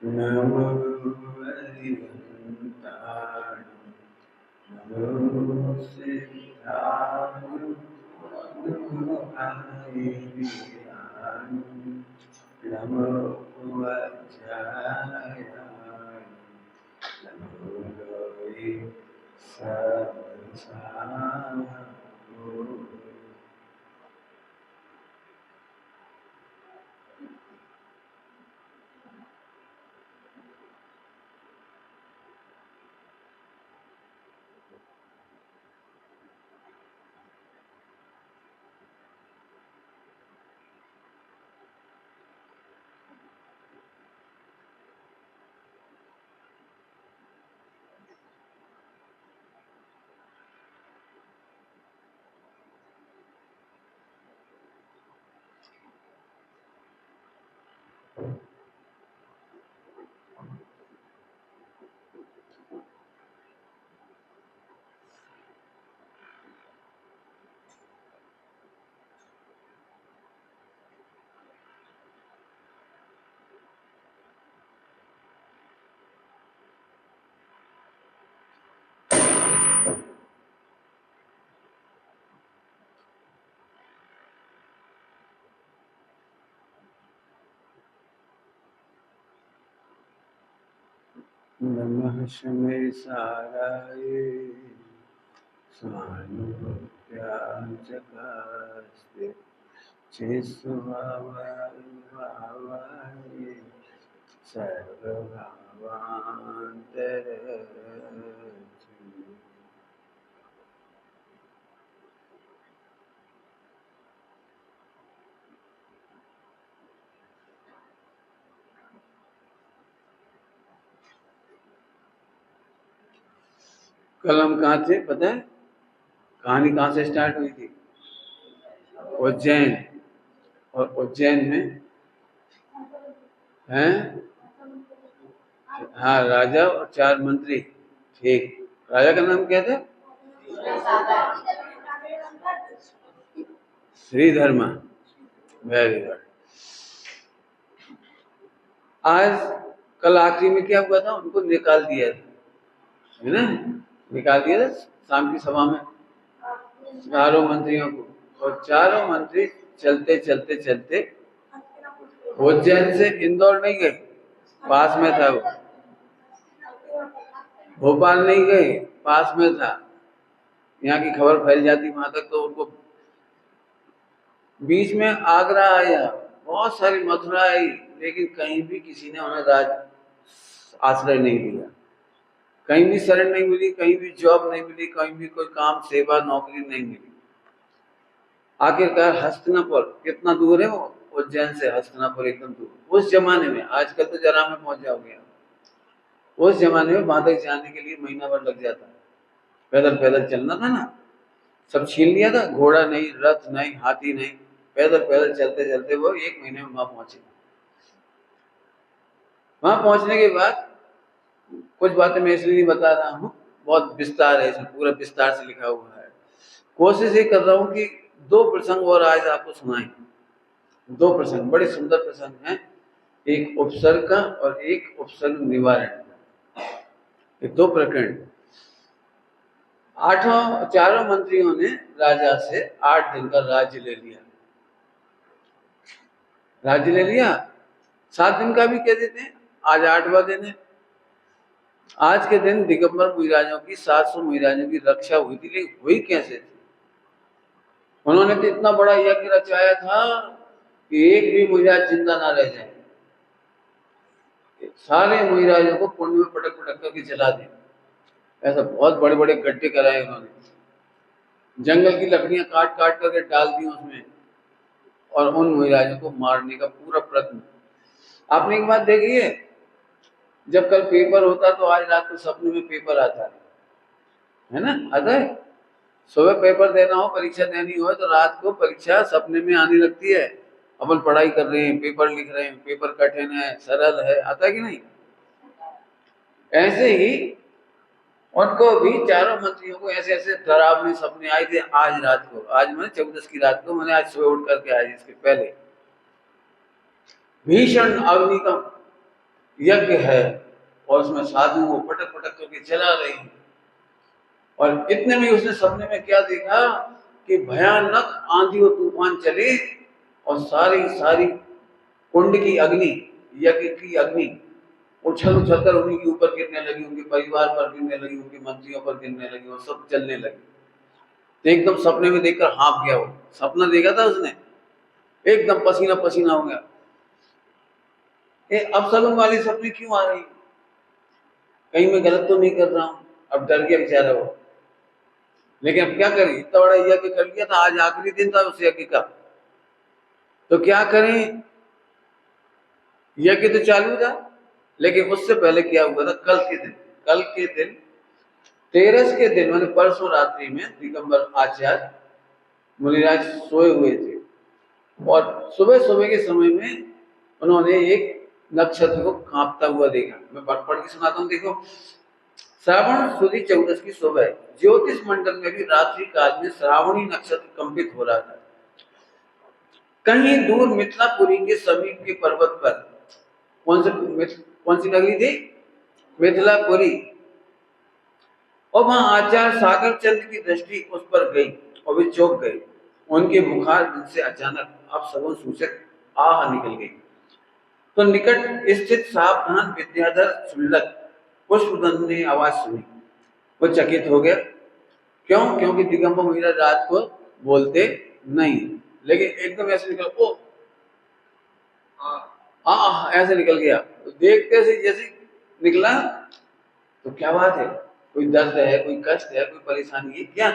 नमो हरिहंताय नमो सिद्धाय नमो आदिवीराय नमो वज्राय नमो लोहे सहस्राय नमः शमेशाराय स्वानुभूत्याचकास्ते चेत्स्वभावाय सर्वभावान्तरः कल हम कहाँ थे पता है? कहानी कहाँ से स्टार्ट हुई थी? उज्जैन। और उज्जैन में हैं हाँ राजा और 4 मंत्री। ठीक, राजा का नाम क्या था? श्रीधर्मा। Very good. आज कल आखिरी में क्या हुआ था? उनको निकाल दिया था, है ना? निकाल दिया था शाम की सभा में चारों मंत्रियों को। और चारों मंत्री चलते चलते चलते उज्जैन से इंदौर नहीं गए, पास में था वो। भोपाल नहीं गए, पास में था। यहाँ की खबर फैल जाती वहां तक तो उनको। बीच में आगरा आया, बहुत सारी मथुरा आई, लेकिन कहीं भी किसी ने उन्हें राज आश्रय नहीं दिया। कहीं भी शरण नहीं मिली, कहीं भी जॉब नहीं मिली, कहीं भी कोई काम सेवा नौकरी नहीं मिली। आखिरकार हस्तिनापुर कितना दूर है वो? उज्जैन से हस्तिनापुर एकदम दूर। उस जमाने में, आजकल तो जरा में पहुंच जाओगे, उस जमाने में वहां तक जाने के लिए महीना भर लग जाता है। पैदल पैदल चलना था ना, सब छीन लिया था। घोड़ा नहीं, रथ नहीं, हाथी नहीं, पैदल पैदल चलते चलते वो 1 महीने में वहां पहुंचे। वहां पहुंचने के बाद कुछ बातें मैं इसलिए नहीं बता रहा हूँ, बहुत विस्तार है इसमें, पूरा विस्तार से लिखा हुआ है। कोशिश ये कर रहा हूँ कि 2 प्रसंग और आज आपको सुनाएं। 2 प्रसंग बड़े सुंदर प्रसंग हैं, एक उपसर्ग का और एक उपसर्ग निवारण का। ये 2 प्रकरण। चारों मंत्रियों ने राजा से 8 दिन का राज्य ले लिया। राज्य ले लिया, 7 दिन का भी कह देते हैं, आज 8वां दिन है। आज के दिन दिगंबर मुहिराजों की 700 मुहिराजों की रक्षा हुई थी, लेकिन हुई कैसे थी? उन्होंने तो इतना बड़ा यज्ञ रचाया था कि एक भी मुहिराज जिंदा ना रह जाए। सारे मुहिराजों को कुंड में पटक पटक करके जला दिया। ऐसा बहुत बड़े बड़े गड्ढे कराए उन्होंने, जंगल की लकड़ियां काट काट करके डाल दी उसमें, और उन मुहिराजों को मारने का पूरा प्रयत्न। आपने एक बात देखी है, जब कल पेपर होता तो आज रात को सपने में पेपर आता है ना? आता है। सुबह पेपर देना हो, परीक्षा देनी हो, तो रात को परीक्षा सपने में आने लगती है। अपन पढ़ाई कर रहे हैं, पेपर लिख रहे हैं, पेपर कठिन है, सरल है, आता है कि नहीं? ऐसे ही उनको भी, चारों मंत्रियों को ऐसे ऐसे डरावने सपने आए थे आज रात को। आज मैंने 14 की रात को, मैंने आज सुबह उठ करके आया इसके पहले। भीषण अग्नि का यज्ञ है और उसमें साधु को पटक पटक करके जला रही है। और इतने में उसने सपने में क्या देखा कि भयानक आंधी और तूफान चले और सारी सारी कुंड की अग्नि, यज्ञ की अग्नि उछल उछल कर उन्हीं के ऊपर गिरने लगी, उनके परिवार पर गिरने लगी, उनके मंत्रियों पर गिरने लगी और सब जलने लगी। तो एकदम सपने में देखकर हाँफ गया। वो सपना देखा था उसने, एकदम पसीना पसीना हो गया। अब सगुन वाली सपने क्यों आ रही, कहीं मैं गलत तो नहीं कर रहा हूं। अब डर गया बेचारा वो, लेकिन अब क्या करें, इतना बड़ा यज्ञ कर लिया था, आज आखिरी दिन था उस यज्ञ का, तो क्या करें। यज्ञ तो चालू था, लेकिन उससे पहले क्या हुआ था, कल के दिन तेरस के दिन मैंने परसों रात्रि में दिगंबर आचार्य मुनिराज सोए हुए थे और सुबह सुबह के समय में उन्होंने एक नक्षत्र को कांपता हुआ देखा। मैं पढ़ के सुनाता हूँ, देखो। श्रावण सुदी 14 की सुबह ज्योतिष मंडल में भी रात्रि काल में श्रावणी नक्षत्र कंपित हो रहा था। कहीं दूर मिथिलापुरी के समीप के पर्वत पर, कौन सी नगरी थी, मिथिलापुरी, और वहां आचार्य सागर चंद की दृष्टि उस पर गई और वे चौंक गए। उनके मुखार से अचानक अब सगुन सूचक आह निकल गई। तो निकट स्थित सावधान विद्याधर शुल्लक पुष्पदंत ने आवाज सुनी। वो चकित हो गया। क्यों? क्योंकि दिगंबर महाराज रात को बोलते नहीं, लेकिन एकदम ऐसे निकल, ओ ऐसे निकल गया। तो देखते से जैसे निकला, तो क्या बात है, कोई दर्द है, कोई कष्ट है, कोई परेशानी है क्या?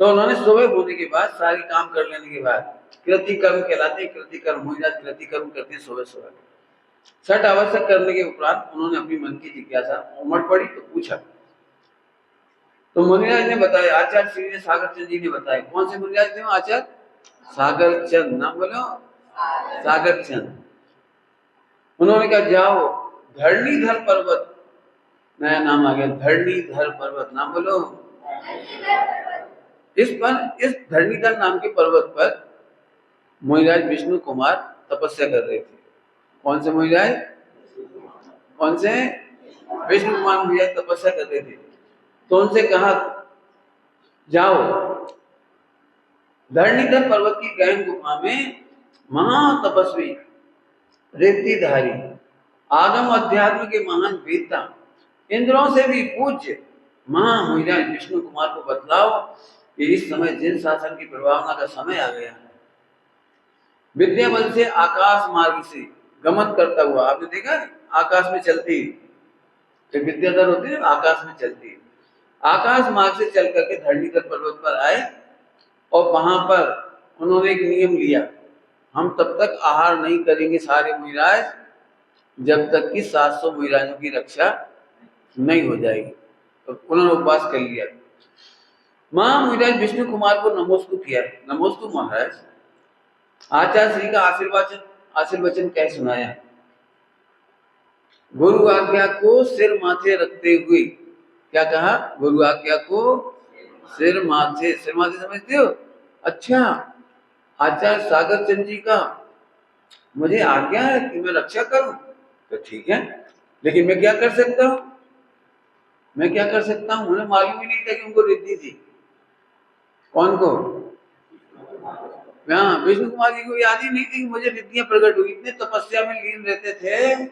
तो उन्होंने सुबह होने के बाद, सारी काम कर लेने के बाद, कृति कर्म कहलाते हैं, कृति कर्म हो जाए, कृति कर्म करते हैं सुबह सुबह। छठ आवश्यक करने के उपरांत उन्होंने अपनी मन की जिज्ञासा उमड़ पड़ी तो पूछा। तो मुनिराज ने बताया, आचार्य श्री सागर चंद जी ने बताया। कौन से मुनिराज थे? आचार्य सागर चंद, नाम बोलो, सागर चंद। उन्होंने कहा, जाओ धरणीधर पर्वत, नया नाम आ गया, धरणीधर पर्वत, नाम बोलो। इस धरणीधर नाम के पर्वत पर मुनिराज विष्णु कुमार तपस्या कर रहे थे। कौन से मुनिराज? कौन से? विष्णु कुमार मुनिराज तपस्या कर रहे थे। तो उनसे कहा, जाओ धरणीधर पर्वत की गहन गुफा में महातपस्वी, रिद्धिधारी, आगम अध्यात्म के महान वेत्ता, इंद्रों से भी पूज्य महामुनिराज विष्णु कुमार को बतलाओ कि इस समय जिन शासन की प्रभावना का समय आ गया है, विद्या बल से आकाश मार्ग से गमन करता हुआ, आपने देखा आकाश में चलती, जो विद्याधर होती है आकाश में चलती है, आकाश मार्ग से चल करके धरणीधर पर्वत पर आए और वहां पर उन्होंने एक नियम लिया, हम तब तक आहार नहीं करेंगे सारे मुनिराज जब तक कि 700 मुनिराजों की रक्षा नहीं हो जाएगी। तो उन्होंने उपवास कर लिया। महामुनिराज विष्णु कुमार को नमोस्तु किया। नमोस्तु महाराज। आचार्य श्री का आशीर्वचन कह सुनाया। गुरु आज्ञा को सिर माथे रखते हुए, क्या कहा? गुरु आज्ञा को सिर माथे समझते हो? अच्छा, आचार्य सागर चंद जी का मुझे आज्ञा है कि मैं रक्षा करूं, तो ठीक है, लेकिन मैं क्या कर सकता हूं? उन्हें मालूम ही नहीं था कि उनको रिद्धि थी। कौन को? विष्णु कुमार जी को याद ही नहीं थी कि मुझे रिद्धियां प्रकट हुई। इतने तपस्या में लीन रहते थे कि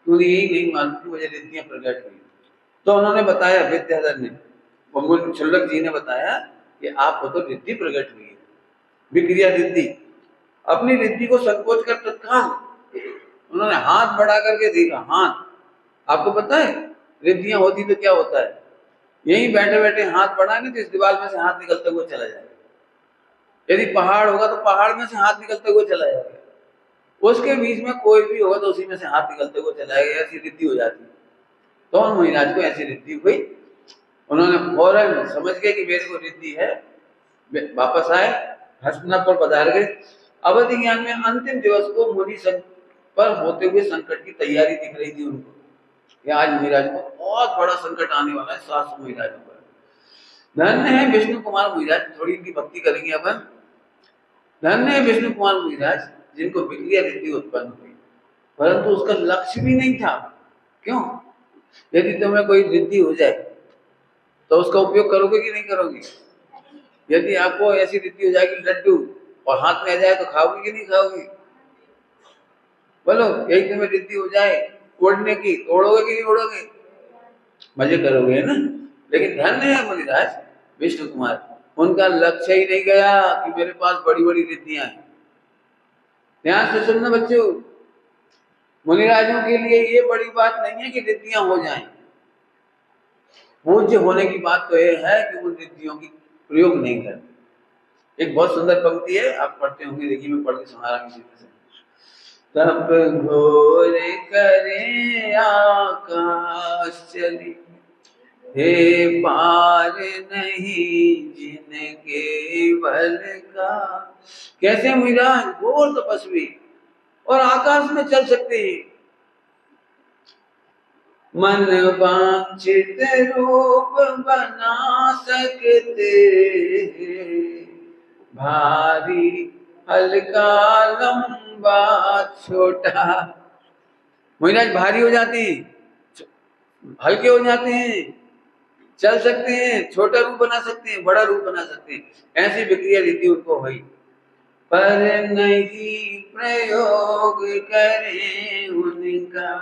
उन्हें यही नहीं मालूम कि मुझे रिद्धियां प्रकट हुई। तो उन्होंने बताया, विद्याधर ने, शुल्लक जी ने बताया कि आपको तो रिद्धि प्रकट हुई है, विक्रिया रिद्धि। अपनी रिद्धि को संकोच कर तत्काल उन्होंने हाथ बढ़ा करके देखा। हाथ, आपको पता है रिद्धियां होती तो क्या होता है? यहीं बैठे बैठे हाथ बढ़ाएंगे तो इस दीवार में से हाथ निकलते हुए चला जाएगा। यदि पहाड़ होगा तो पहाड़ में से हाथ निकलते हुए चला जाएगा। उसके बीच में कोई भी होगा तो उसी में से हाथ निकलते हुए चला जाएगा। ऐसी रिद्धि हो जाती है। तो उन महाराज को ऐसी रिद्धि हुई। उन्होंने फौरन समझ गए कि मेरे को रिद्धि है, वापस आए, हस्तिनापुर पधार गए। अवधि ज्ञान में अंतिम दिवस को मुनि पर होते हुए संकट की तैयारी दिख रही थी उनको कि आज महाराज को बहुत बड़ा संकट आने वाला है 700 महाराजों पर। धन्य है विष्णु कुमार महाराज, थोड़ी इनकी भक्ति करेंगे अपन। धन्य है विष्णु कुमार महाराज जिनको विक्रिया रिद्धि उत्पन्न हुई। परंतु उसका लक्ष्य भी नहीं था। क्यों? यदि तुम्हें कोई रिद्धि हो जाए तो उसका उपयोग करोगे कि नहीं करोगे? यदि आपको ऐसी रिद्धि हो जाएगी लड्डू और हाथ में आ जाए तो खाओगे कि नहीं खाओगे? बोलो, यही तुम्हें रिद्धि हो जाए तोड़ने की, तोड़ोगे कि नहीं तोड़ोगे? मजे करोगे, है ना? लेकिन धन्य है मुनिराज विष्णु कुमार, उनका लक्ष्य ही नहीं गया कि मेरे पास बड़ी बड़ी रिद्धियां हैं। ध्यान से सुनना बच्चों, मुनिराजों के लिए ये बड़ी बात नहीं है कि रिद्धियां हो जाएं। पूज्य होने की बात तो ये है कि उन रिद्धियों की प्रयोग नहीं करते। एक बहुत सुंदर पंक्ति है, आप पढ़ते होंगे, देखिए मैं पढ़ के सुना रहा हूँ। तप घोर करे आकाश चली, हे पार नहीं जिनके बल का। कैसे मुनिराज घोर तपस्वी और आकाश में चल सकते हैं, मन वांछित रूप बना सकते, भारी हल्का लंबा छोटा। मुनिराज भारी हो जाते हैं, हल्के हो जाते हैं, चल सकते हैं, छोटा रूप बना सकते हैं, बड़ा रूप बना सकते हैं। ऐसी विक्रिया रीति उनको हुई, पर नहीं प्रयोग करे उनका,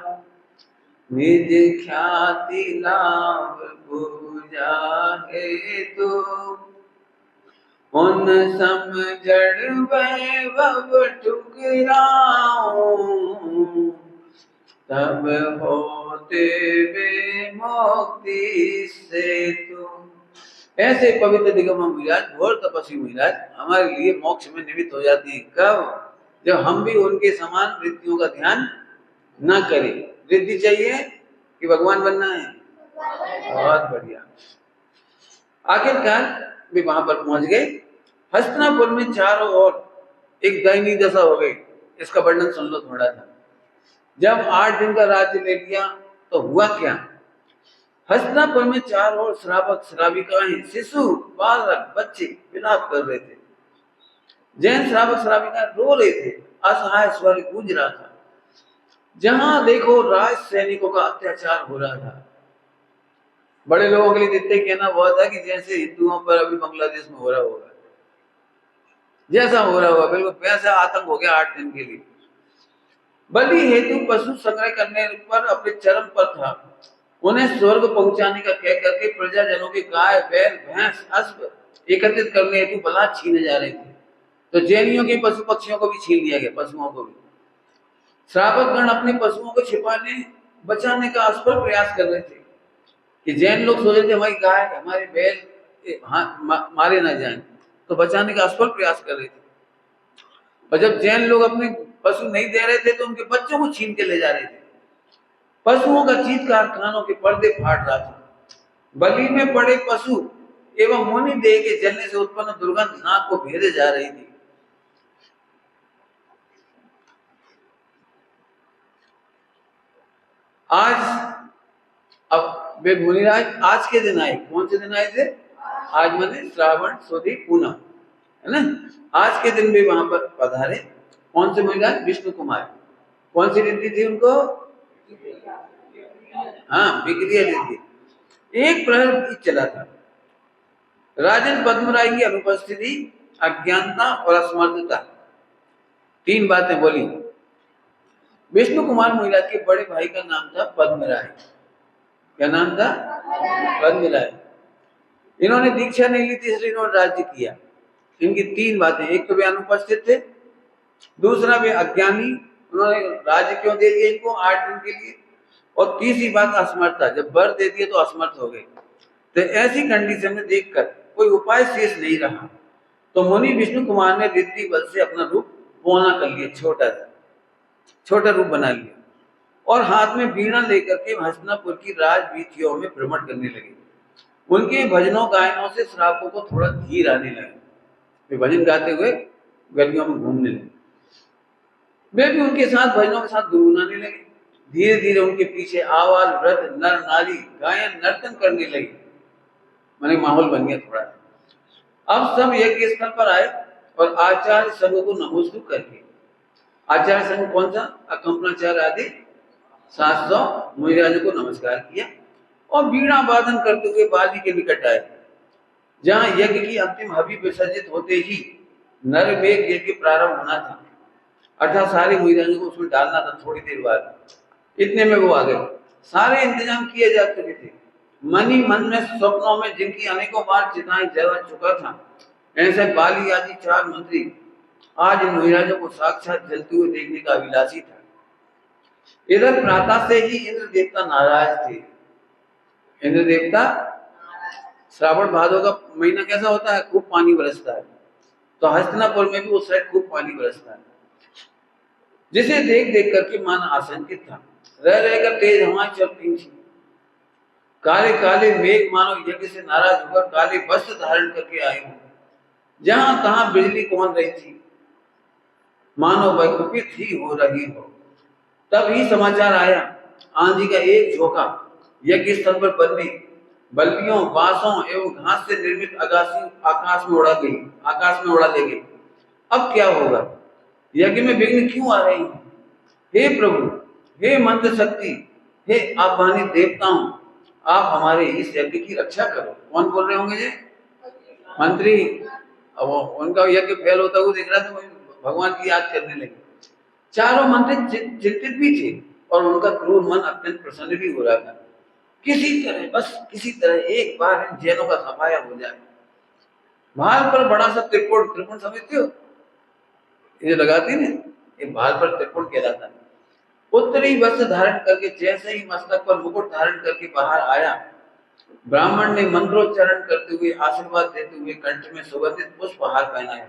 निज ख्याति लाभ पूजा है तो, उन समझड़ वैभव ठुकराऊं, तब होते वे मुक्ति से तो। ऐसे पवित्र दिगंबर मुनिराज, घोर तपस्वी मुनिराज हमारे लिए मोक्ष में निमित्त हो जाते हैं। कब? जब हम भी उनके समान रिद्धियों का ध्यान न करें। रिद्धि चाहिए कि भगवान बनना है? बहुत बढ़िया। आखिरकार वे वहां पर पहुंच गए। हस्तिनापुर में चारों ओर एक दयनीय दशा हो गई। इसका वर्णन सुन लो थोड़ा सा। जब 8 दिन का राज्य ले लिया तो हुआ क्या? हस्तिनापुर में चारों ओर श्रावक श्राविकाएं, शिशु, बालक, बच्चे विलाप कर रहे थे। जैन श्रावक श्राविकाएं रो रहे थे, असहाय स्वर गूंज रहा था। जहां देखो राज सैनिकों का अत्याचार हो रहा था। बड़े लोगों के लिए इतना कहना हुआ था कि जैसे हिंदुओं पर अभी बांग्लादेश में हो रहा होगा, जैसा हो रहा होगा, बिल्कुल वैसा आतंक हो गया 8 दिन के लिए। बलि हेतु पशु संग्रह करने पर अपने चरम पर था। उन्हें स्वर्ग पहुंचाने का कह करके प्रजाजनों की गाय, बैल, भैंस, अश्व एकत्रित करने हेतु बलात् छीने जा रहे थे। तो जैनियों के पशु पक्षियों को भी छीन लिया गया, पशुओं को भी। श्रावक गण अपने पशुओं को छिपाने बचाने का असफल प्रयास कर रहे थे कि जैन लोग सोच रहे थे हमारी गाय, हमारे बैल मारे ना जाएं, तो बचाने का असफल प्रयास कर रहे थे। और जब जैन लोग अपने पशु नहीं दे रहे थे तो उनके बच्चों को छीन के ले जा रहे थे। पशुओं का चीत्कार कानों के पर्दे फाड़ रहा था। बलि में पड़े पशु एवं मुनि देह के जलने से उत्पन्न दुर्गंध नाक को भेदे जा रही थी। आज अब वे मुनिराज आज के दिन आए। कौन से दिन आए थे? आज माने श्रावण सुदी पूनम, है ना? आज के दिन भी वहां पर पधारे। कौन से मुनिराज? विष्णु कुमार। कौन सी रिद्धि थी उनको? हाँ, विक्रिया रिद्धि। एक प्रहर भी चला था। राजन पद्मराय की अनुपस्थिति, अज्ञानता और असमर्थता, 3 बातें बोली। विष्णु कुमार मुनिराज के बड़े भाई का नाम था पद्मराय। क्या नाम था? पद्मराय। इन्होंने दीक्षा नहीं ली थी, इसलिए इन्होंने राज्य किया। इनकी 3 बातें, एक तो वे अनुपस्थित थे, दूसरा वे अज्ञानी, उन्होंने राज्य क्यों दे दिया इनको 8 दिन के लिए, और तीसरी बात असमर्थता, जब वर दे दिए तो असमर्थ हो गए। तो ऐसी कंडीशन में देखकर कोई उपाय शेष नहीं रहा, तो मुनि विष्णु कुमार ने रिद्धि बल से अपना रूप पौना कर लिया, छोटा रूप बना लिया, और हाथ में वीणा लेकर के हस्तिनापुर की राजवीथियों में भ्रमण करने लगे। उनके भजनों गायनों से श्रावकों को थोड़ा धीर आने लगा। वे भजन गाते हुए गलियों में घूमने लगे। वे भी उनके साथ भजनों के साथ गुनगुनाने लगे। धीरे धीरे उनके पीछे आवाज, वृद्ध, नर नारी गायन नर्तन करने लगे। माने माहौल बन गया थोड़ा। अब सब यज्ञ स्थल पर आए और आचार्य संघ को नमस्कार करके आचार्य संघ कौन सा? अकंपनाचार्य आदि 700 मुनिराजों को नमस्कार किया और वीणा वादन करते हुए बाली के निकट आए, जहां यज्ञ की अंतिम हवि विसर्जित होते ही नरमेघ यज्ञ प्रारंभ होना था, अर्थात सारे मुनिराजों को उसमें डालना था थोड़ी देर बाद। इतने में वो आ गए। सारे इंतजाम किए जा चुके थे। मन ही मन में स्वप्नों में जिनकी अनेकों बार चिताएं जला चुका था, ऐसे बाली आदि 4 मंत्री आज इन मुनिराजों को साक्षात जलते हुए देखने का अभिलाषी था। इधर प्रातः से ही इंद्र देवता नाराज थे। इंद्र देवता, श्रावण भादों का महीना कैसा होता है? खूब पानी बरसता है। तो हस्तिनापुर में भी उस साइड खूब पानी बरसता है, जिसे देख देख करके मन आशंकित था। रह रहकर तेज हवाएं चलती थी। काले काले मेघ मानो यज्ञ से नाराज होकर काले वस्त्र धारण करके आए हो। जहां तहां बिजली कौन रही थी, मानो वैकुपित ही हो रही हो। तब ही समाचार आया, आंधी का एक झोंका यज्ञ स्थल पर बनने बल्लियों, बांसों एवं घास से निर्मित अगासी आकाश में उड़ा ले गई। अब क्या होगा? यज्ञ में विघ्न क्यों आ रही है? हे प्रभु, हे मंत्र शक्ति, हे आह्वानी देवताओं, आप हमारे इस यज्ञ की रक्षा करो। कौन बोल रहे होंगे जी? मंत्री। अब उनका यज्ञ फेल होता हुआ देख रहा था, भगवान की याद करने लगे। चारों मंत्री चिंतित भी थे और उनका क्रूर मन अत्यंत प्रसन्न भी हो रहा था। किसी तरह एक बार इन जैनों का सफाया हो जाए। भाल पर बड़ा सा त्रिपुण समझते हो? ये लगाते ना, ये भाल पर त्रिपुण कहलाता है। उत्तरी वस्त्र धारण करके जैसे ही मस्तक पर मुकुट धारण करके बाहर आया, ब्राह्मण ने मंत्रोच्चारण करते हुए आशीर्वाद देते हुए कंठ में सुगंधित पुष्पहार पहनाया।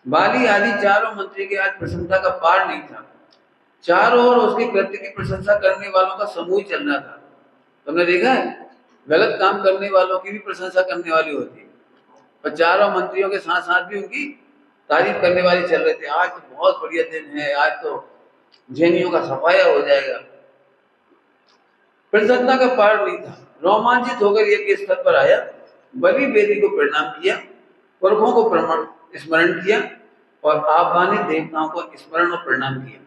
बाली आदि 4 मंत्री के आज प्रशंसा का पार नहीं था। चारों ओर उसके कृत्य की प्रशंसा करने वालों का समूह चल रहा था। तुमने देखा है, गलत काम करने वालों की भी प्रशंसा करने वाली होती है, पर चारों मंत्रियों के साथ साथ भी उनकी तारीफ करने वाले चल रहे थे। आज तो बहुत बढ़िया दिन है, आज तो जैनियों का सफाया हो जाएगा। प्रसन्नता का पार नहीं था। रोमांचित होकर यज्ञ स्थल पर आया, बलि वेदी को प्रणाम किया, पुरखों को स्मरण किया और आह्वानित देवताओं को स्मरण और प्रणाम किया।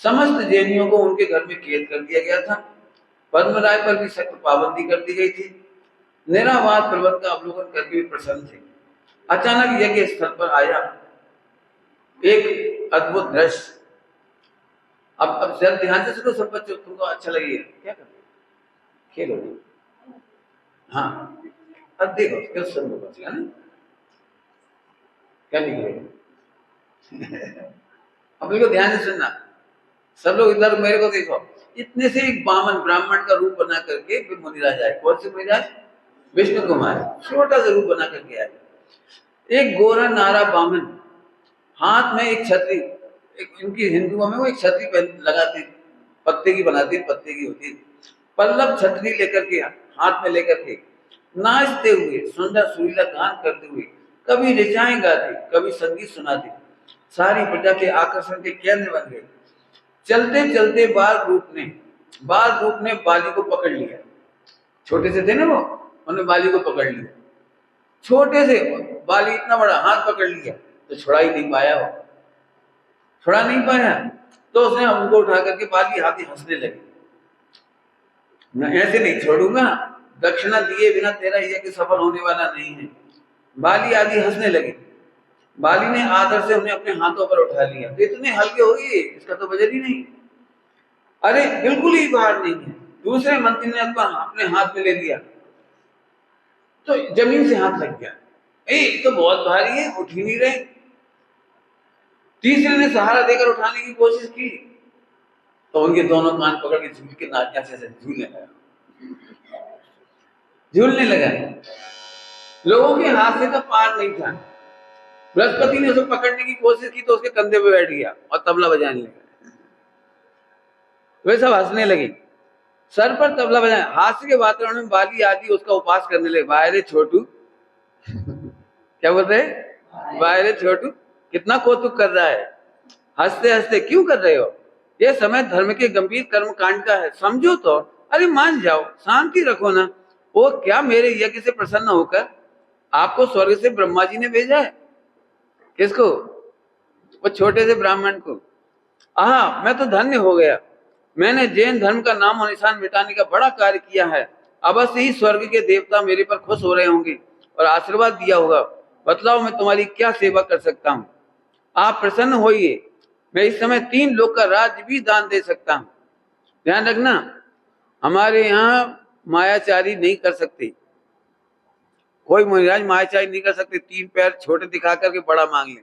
समस्त जैनियों को उनके घर में कैद कर दिया गया था। पद्मराय पर भी सख्त पाबंदी कर दी गई थी। निरावाद प्रबंध का अवलोकन करके भी प्रसन्न थे। अचानक यज्ञ स्थल पर आया एक अद्भुत दृश्य। अब ध्यान से सुनो सब बच्चों, तुमको अच्छा लगेगा। क्या करते खेलोगे? हाँ, अब देखो क्या सुन बचेगा ना, क्या लिखेगा? अब देखो ध्यान से सुनना सब लोग। इधर मेरे को देखो। इतने से एक बामन ब्राह्मण का रूप बना करके फिर मुनिराज आए। कौन से मुनिराज? विष्णु कुमार। छोटा सा रूप बना करके आए। एक गोरा नारा बामन, हाथ में एक छतरी, इनकी हिंदुओं में वो एक छतरी लगाते, पत्ते की बनाती, पत्ते की होती, पल्लव छतरी लेकर के हाथ में लेकर के नाचते हुए सुंदर सुरीला गान करते हुए कभी ऋचाएं गाते, कभी संगीत सुनाते, सारी प्रजा के आकर्षण के केंद्र बन गए। चलते चलते बाल रूप ने बाली को पकड़ लिया। छोटे से थे ना वो, उन्होंने बाली को पकड़ लिया। छोटे से बाली इतना बड़ा हाथ पकड़ लिया तो छुड़ा ही नहीं पाया। वो छुड़ा नहीं पाया तो उसने उनको उठा करके बाली हाथी हंसने लगी। मैं ऐसे नहीं छोड़ूंगा, दक्षिणा दिए बिना तेरा यज्ञ सफल होने वाला नहीं है। बाली आदि हंसने लगे। बाली ने आदर से उन्हें अपने हाथों पर उठा लिया। तो इतने हल्के हो गए, इसका तो वजन ही नहीं। अरे बिल्कुल ही भार नहीं है। दूसरे मंत्री ने अपने हाथ में ले लिया तो जमीन से हाथ लग गया। तो बहुत भारी है, उठ ही नहीं रहे। तीसरे ने सहारा देकर उठाने की कोशिश की तो उनके दोनों कान पकड़ के झूल के नाच से झूलने लगा। लोगों के हाथ से तो पार नहीं था। बृहस्पति ने उसे पकड़ने की कोशिश की तो उसके कंधे पे बैठ गया और तबला बजाने लगा। वे सब हंसने लगे, सर पर तबला बजाए। हास्य के वातावरण में बाली आदि उसका उपास करने लगे। बाहरे छोटू क्या बोल रहे? बाहरे छोटू, कितना कौतुक कर रहा है, हंसते हंसते क्यों कर रहे हो? यह समय धर्म के गंभीर कर्म कांड का है, समझो तो। अरे मान जाओ, शांति रखो ना। वो क्या मेरे यज्ञ से प्रसन्न होकर आपको स्वर्ग से ब्रह्मा जी ने भेजा है? किसको? वो छोटे से ब्राह्मण को। आहा, मैं तो धन्य हो गया, मैंने जैन धर्म का नाम और निशान मिटाने का बड़ा कार्य किया है। अवश्य ही स्वर्ग के देवता मेरे पर खुश हो रहे होंगे और आशीर्वाद दिया होगा। बतलाओ मैं तुम्हारी क्या सेवा कर सकता हूँ। आप प्रसन्न होइए, मैं इस समय 3 लोक का राज्य भी दान दे सकता हूँ। ध्यान रखना, हमारे यहाँ मायाचारी नहीं कर सकते, कोई मुनिराज मायाचारी नहीं कर सकते। 3 पैर छोटे दिखा करके बड़ा मांग ले,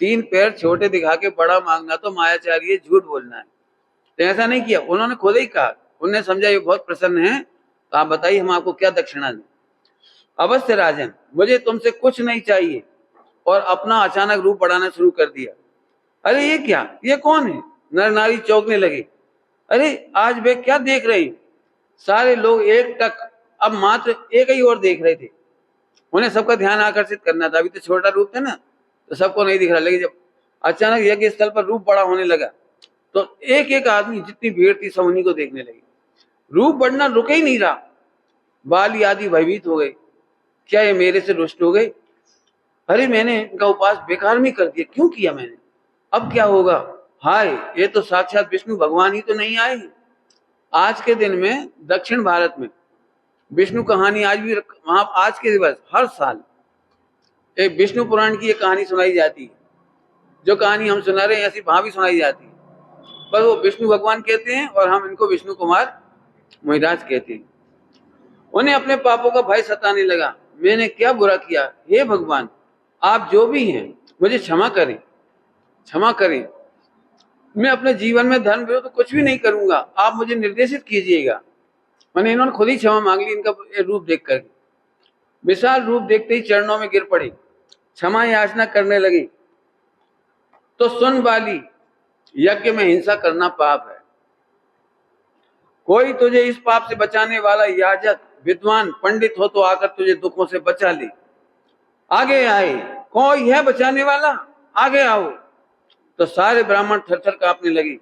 3 पैर छोटे दिखा के बड़ा मांगना तो मायाचारी है, झूठ बोलना है। तो ऐसा नहीं किया, उन्होंने खुद ही कहा, उन्होंने समझा ये बहुत प्रसन्न है, तो आप बताइए हम आपको क्या दक्षिणा दें। अवश्य राजन, मुझे तुमसे कुछ नहीं चाहिए। और अपना अचानक रूप बढ़ाना शुरू कर दिया। अरे ये क्या, ये कौन है? नर नारी चौंकने लगे। अरे आज वे क्या देख रहे हैं? सारे लोग एक टक अब मात्र एक ही ओर देख रहे थे। उन्हें सबका ध्यान आकर्षित करना था। अभी तो छोटा रूप था ना, तो सबको नहीं दिख रहा, लेकिन जब अचानक यज्ञ स्थल पर रूप बड़ा होने लगा तो एक एक आदमी, जितनी भीड़ थी सब उन्हीं को देखने लगी। रूप बढ़ना रुक ही नहीं रहा। बाली आदि भयभीत हो गए, क्या ये मेरे से रुष्ट हो गए? अरे मैंने इनका उपास बेकार में कर दिया, क्यों किया मैंने? अब क्या होगा? हाय, ये तो साक्षात विष्णु भगवान ही तो नहीं आए। आज के दिन में दक्षिण भारत में विष्णु कहानी आज भी वहां, आज के दिवस हर साल एक विष्णु पुराण की एक कहानी सुनाई जाती है। जो कहानी हम सुना रहे हैं ऐसी वहां भी सुनाई जाती है, पर वो विष्णु भगवान कहते हैं और हम इनको विष्णु कुमार मुनिराज कहते हैं। उन्हें अपने पापों का भय सताने लगा। मैंने क्या बुरा किया? हे भगवान, आप जो भी हैं मुझे क्षमा करें, क्षमा करें। मैं अपने जीवन में धर्म विरुद्ध कुछ भी नहीं करूंगा, आप मुझे निर्देशित कीजिएगा। मैंने इन्होंने खुद ही क्षमा मांग ली इनका रूप देख कर। विशाल रूप देखते ही चरणों में गिर पड़े, क्षमा याचना करने लगे। तो सुन बाली, यज्ञ में हिंसा करना पाप है। कोई तुझे इस पाप से बचाने वाला याजक, विद्वान, पंडित हो तो आकर तुझे दुखों से बचा ले। आगे आए, कोई है बचाने वाला? आगे आओ। तो सारे ब्राह्मण थर-थर कांपने लगे।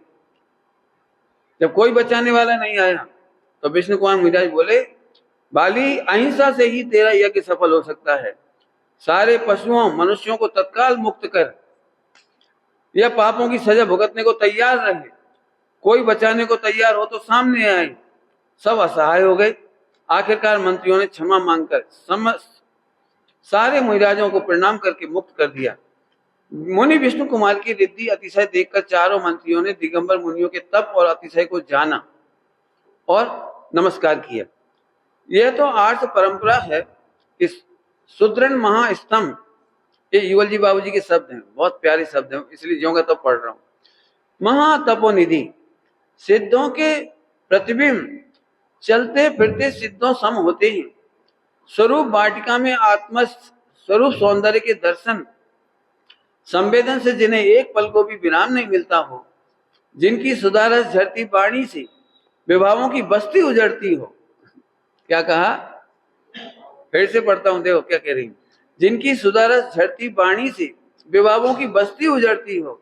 जब कोई बचाने वाला नहीं आया तो विष्णु कुमार मुनिराज बोले, बाली, अहिंसा से ही तेरा यज्ञ सफल हो सकता है। सारे पशुओं मनुष्यों को तत्काल मुक्त कर, यह पापों की सजा भुगतने को तैयार रहे। कोई बचाने को तैयार हो तो सामने आए। सब असहाय हो गए। आखिरकार मंत्रियों ने क्षमा मांगकर सारे मुनिराजों को प्रणाम करके मुक्त कर दिया। मुनि विष्णु कुमार की रिद्धि अतिशय देखकर चारों मंत्रियों ने दिगंबर मुनियों के तप और अतिशय को जाना और नमस्कार किया। यह तो आर्ष परंपरा है। इस सुदृढ़ महास्तंभ, ये युगल जी बाबूजी के शब्द हैं, बहुत प्यारे शब्द हैं, इसलिए ज्यों का तो पढ़ रहा हूं। महातपोनिधि, सिद्धों के प्रतिबिंब, चलते फिरते सिद्धों सम होते हैं। स्वरूप वाटिका में आत्म स्वरूप सौंदर्य के दर्शन संवेदन से जिन्हें एक पल को भी विराम नहीं मिलता हो, जिनकी सुधारस झरती वाणी से विभावों की बस्ती उजड़ती हो। क्या कहा? फिर से पढ़ता हूं, देखो क्या कह रही हूं। जिनकी सुधारस झरती वाणी से विभावों की बस्ती उजड़ती हो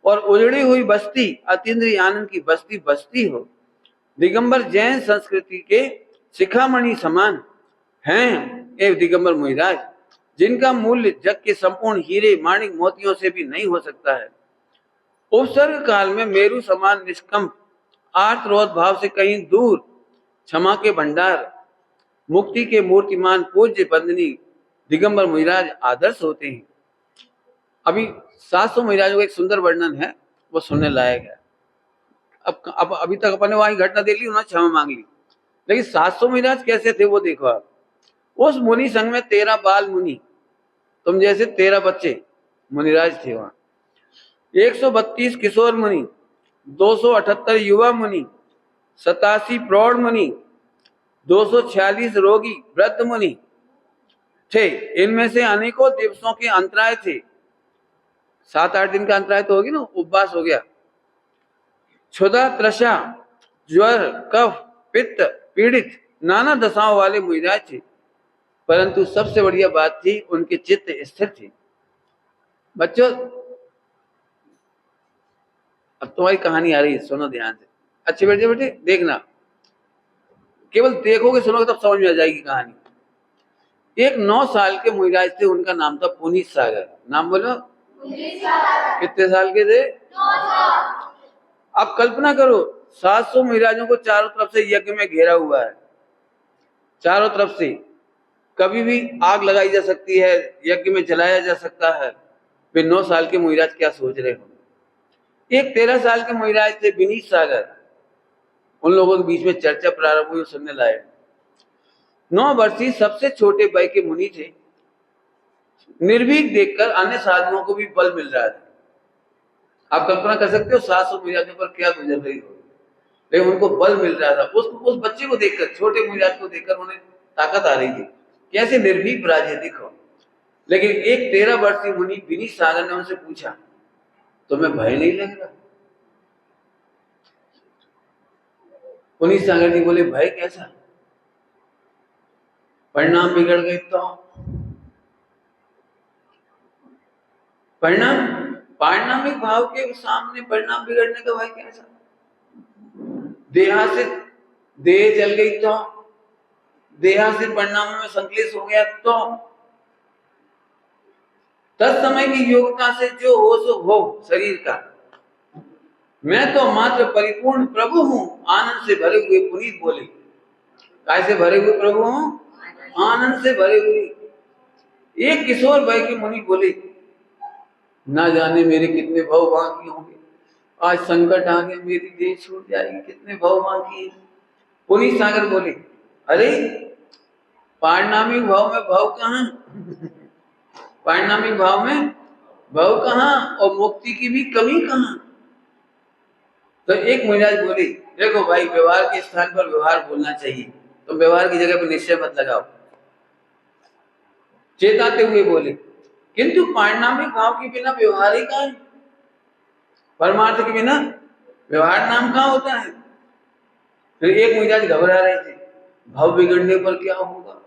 और उजड़ी हुई बस्ती अतीन्द्रिय आनंद की बस्ती बस्ती हो। दिगंबर जैन संस्कृति के शिखामणि समान हैं ये दिगंबर मुनिराज, जिनका मूल्य जग के संपूर्ण हीरे माणिक मोतियों से भी नहीं हो सकता है। उपसर्ग काल में मेरु समान निष्कंप आर्तरोध भाव से कहीं दूर क्षमा के भंडार, मुक्ति के मूर्तिमान पूज्य बंदनी दिगंबर मुनिराज आदर्श होते हैं। अभी 700 मुनिराजों का एक सुंदर वर्णन है, वो सुनने लायक है। अब अभी तक अपने वहां घटना देख ली, उन्होंने क्षमा मांग ली, लेकिन 700 मुनिराज कैसे थे वो देखो आप। उस मुनि संघ में 13 बाल मुनि, तुम जैसे 13 बच्चे मुनिराज थे वहां। 132 किशोर मुनि, 278 युवा मुनि, 87 प्रौढ़ मुनि, 246 रोगी वृद्ध मुनि थे। इनमें से अनेकों दिवसों के अंतराय थे। 7-8 दिन का अंतराय तो होगी ना, उपवास हो गया। क्षुधा, तृषा, ज्वर, कफ, पित्त पीड़ित नाना दशाओं वाले मुनिराज थे, परंतु सबसे बढ़िया बात थी उनके चित्त स्थिर थे। बच्चों, अब तुम्हारी कहानी आ रही है, सुनो ध्यान से। अच्छे बेटे बेटे देखना, केवल देखोगे सुनोगे तब समझ में आ जाएगी कहानी। एक 9 साल के मुनिराज थे, उनका नाम था पुनीत सागर। नाम बोलो। कितने साल के थे? अब कल्पना करो 700 महाराजों को चारों तरफ से यज्ञ में घेरा हुआ है, चारों तरफ से कभी भी आग लगाई जा सकती है, यज्ञ में जलाया जा सकता है। वे 9 साल के महाराज क्या सोच रहे हो? एक 13 साल के महाराज थे विनीत सागर, उन लोगों के बीच में चर्चा प्रारंभ हुई, सुनने लायक। 9 वर्षीय सबसे छोटे वय के मुनि थे। निर्भीक देखकर अन्य साधुओं को भी बल मिल रहा था। आप कल्पना कर सकते हो 700 महाराजों पर क्या गुजर रही हो, लेकिन उनको बल मिल रहा था। उस बच्चे को देखकर, छोटे महाराज को देखकर उन्हें ताकत आ रही थी, कैसे निर्भीक राजनीतिक हो। लेकिन एक 13 वर्षीय मुनि विनीत सागर ने उनसे पूछा, तुम्हें भय नहीं लग रहा? विनीत सागर जी बोले, भय कैसा? परिणाम बिगड़ गए तो? परिणाम, पारिणामिक भाव के सामने परिणाम बिगड़ने का भय कैसा? देहासित देह जल गई तो? देहासित परिणामों में संकलित हो गया तो? तत्समय की योग्यता से जो हो सो हो शरीर का। मैं तो मात्र परिपूर्ण प्रभु हूं, आनंद से भरे हुए। पुनीत बोले, कैसे भरे हुए प्रभु हूं? आनंद से भरे हुए। एक किशोर भाई के मुनि बोले, ना जाने मेरे कितने भव बाकी होंगे, आज संकट आ गया, मेरी देह छूट जाएगी, कितने भव बाकी है। पुनीत सागर बोले, अरे पारिणामिक भाव में भव कहाँ? पारिणामिक भाव में भव कहाँ और मुक्ति की भी कमी कहाँ? तो एक महाराज बोले, देखो भाई, व्यवहार के स्थान पर व्यवहार बोलना चाहिए, तो व्यवहार की जगह पर निश्चय मत लगाओ। चेताते हुए बोले, किंतु पारिणामिक भाव के बिना व्यवहार ही कहाँ है? परमार्थ के बिना व्यवहार नाम कहाँ होता है? फिर एक महाराज घबरा रहे थे, भाव बिगड़ने पर क्या होगा,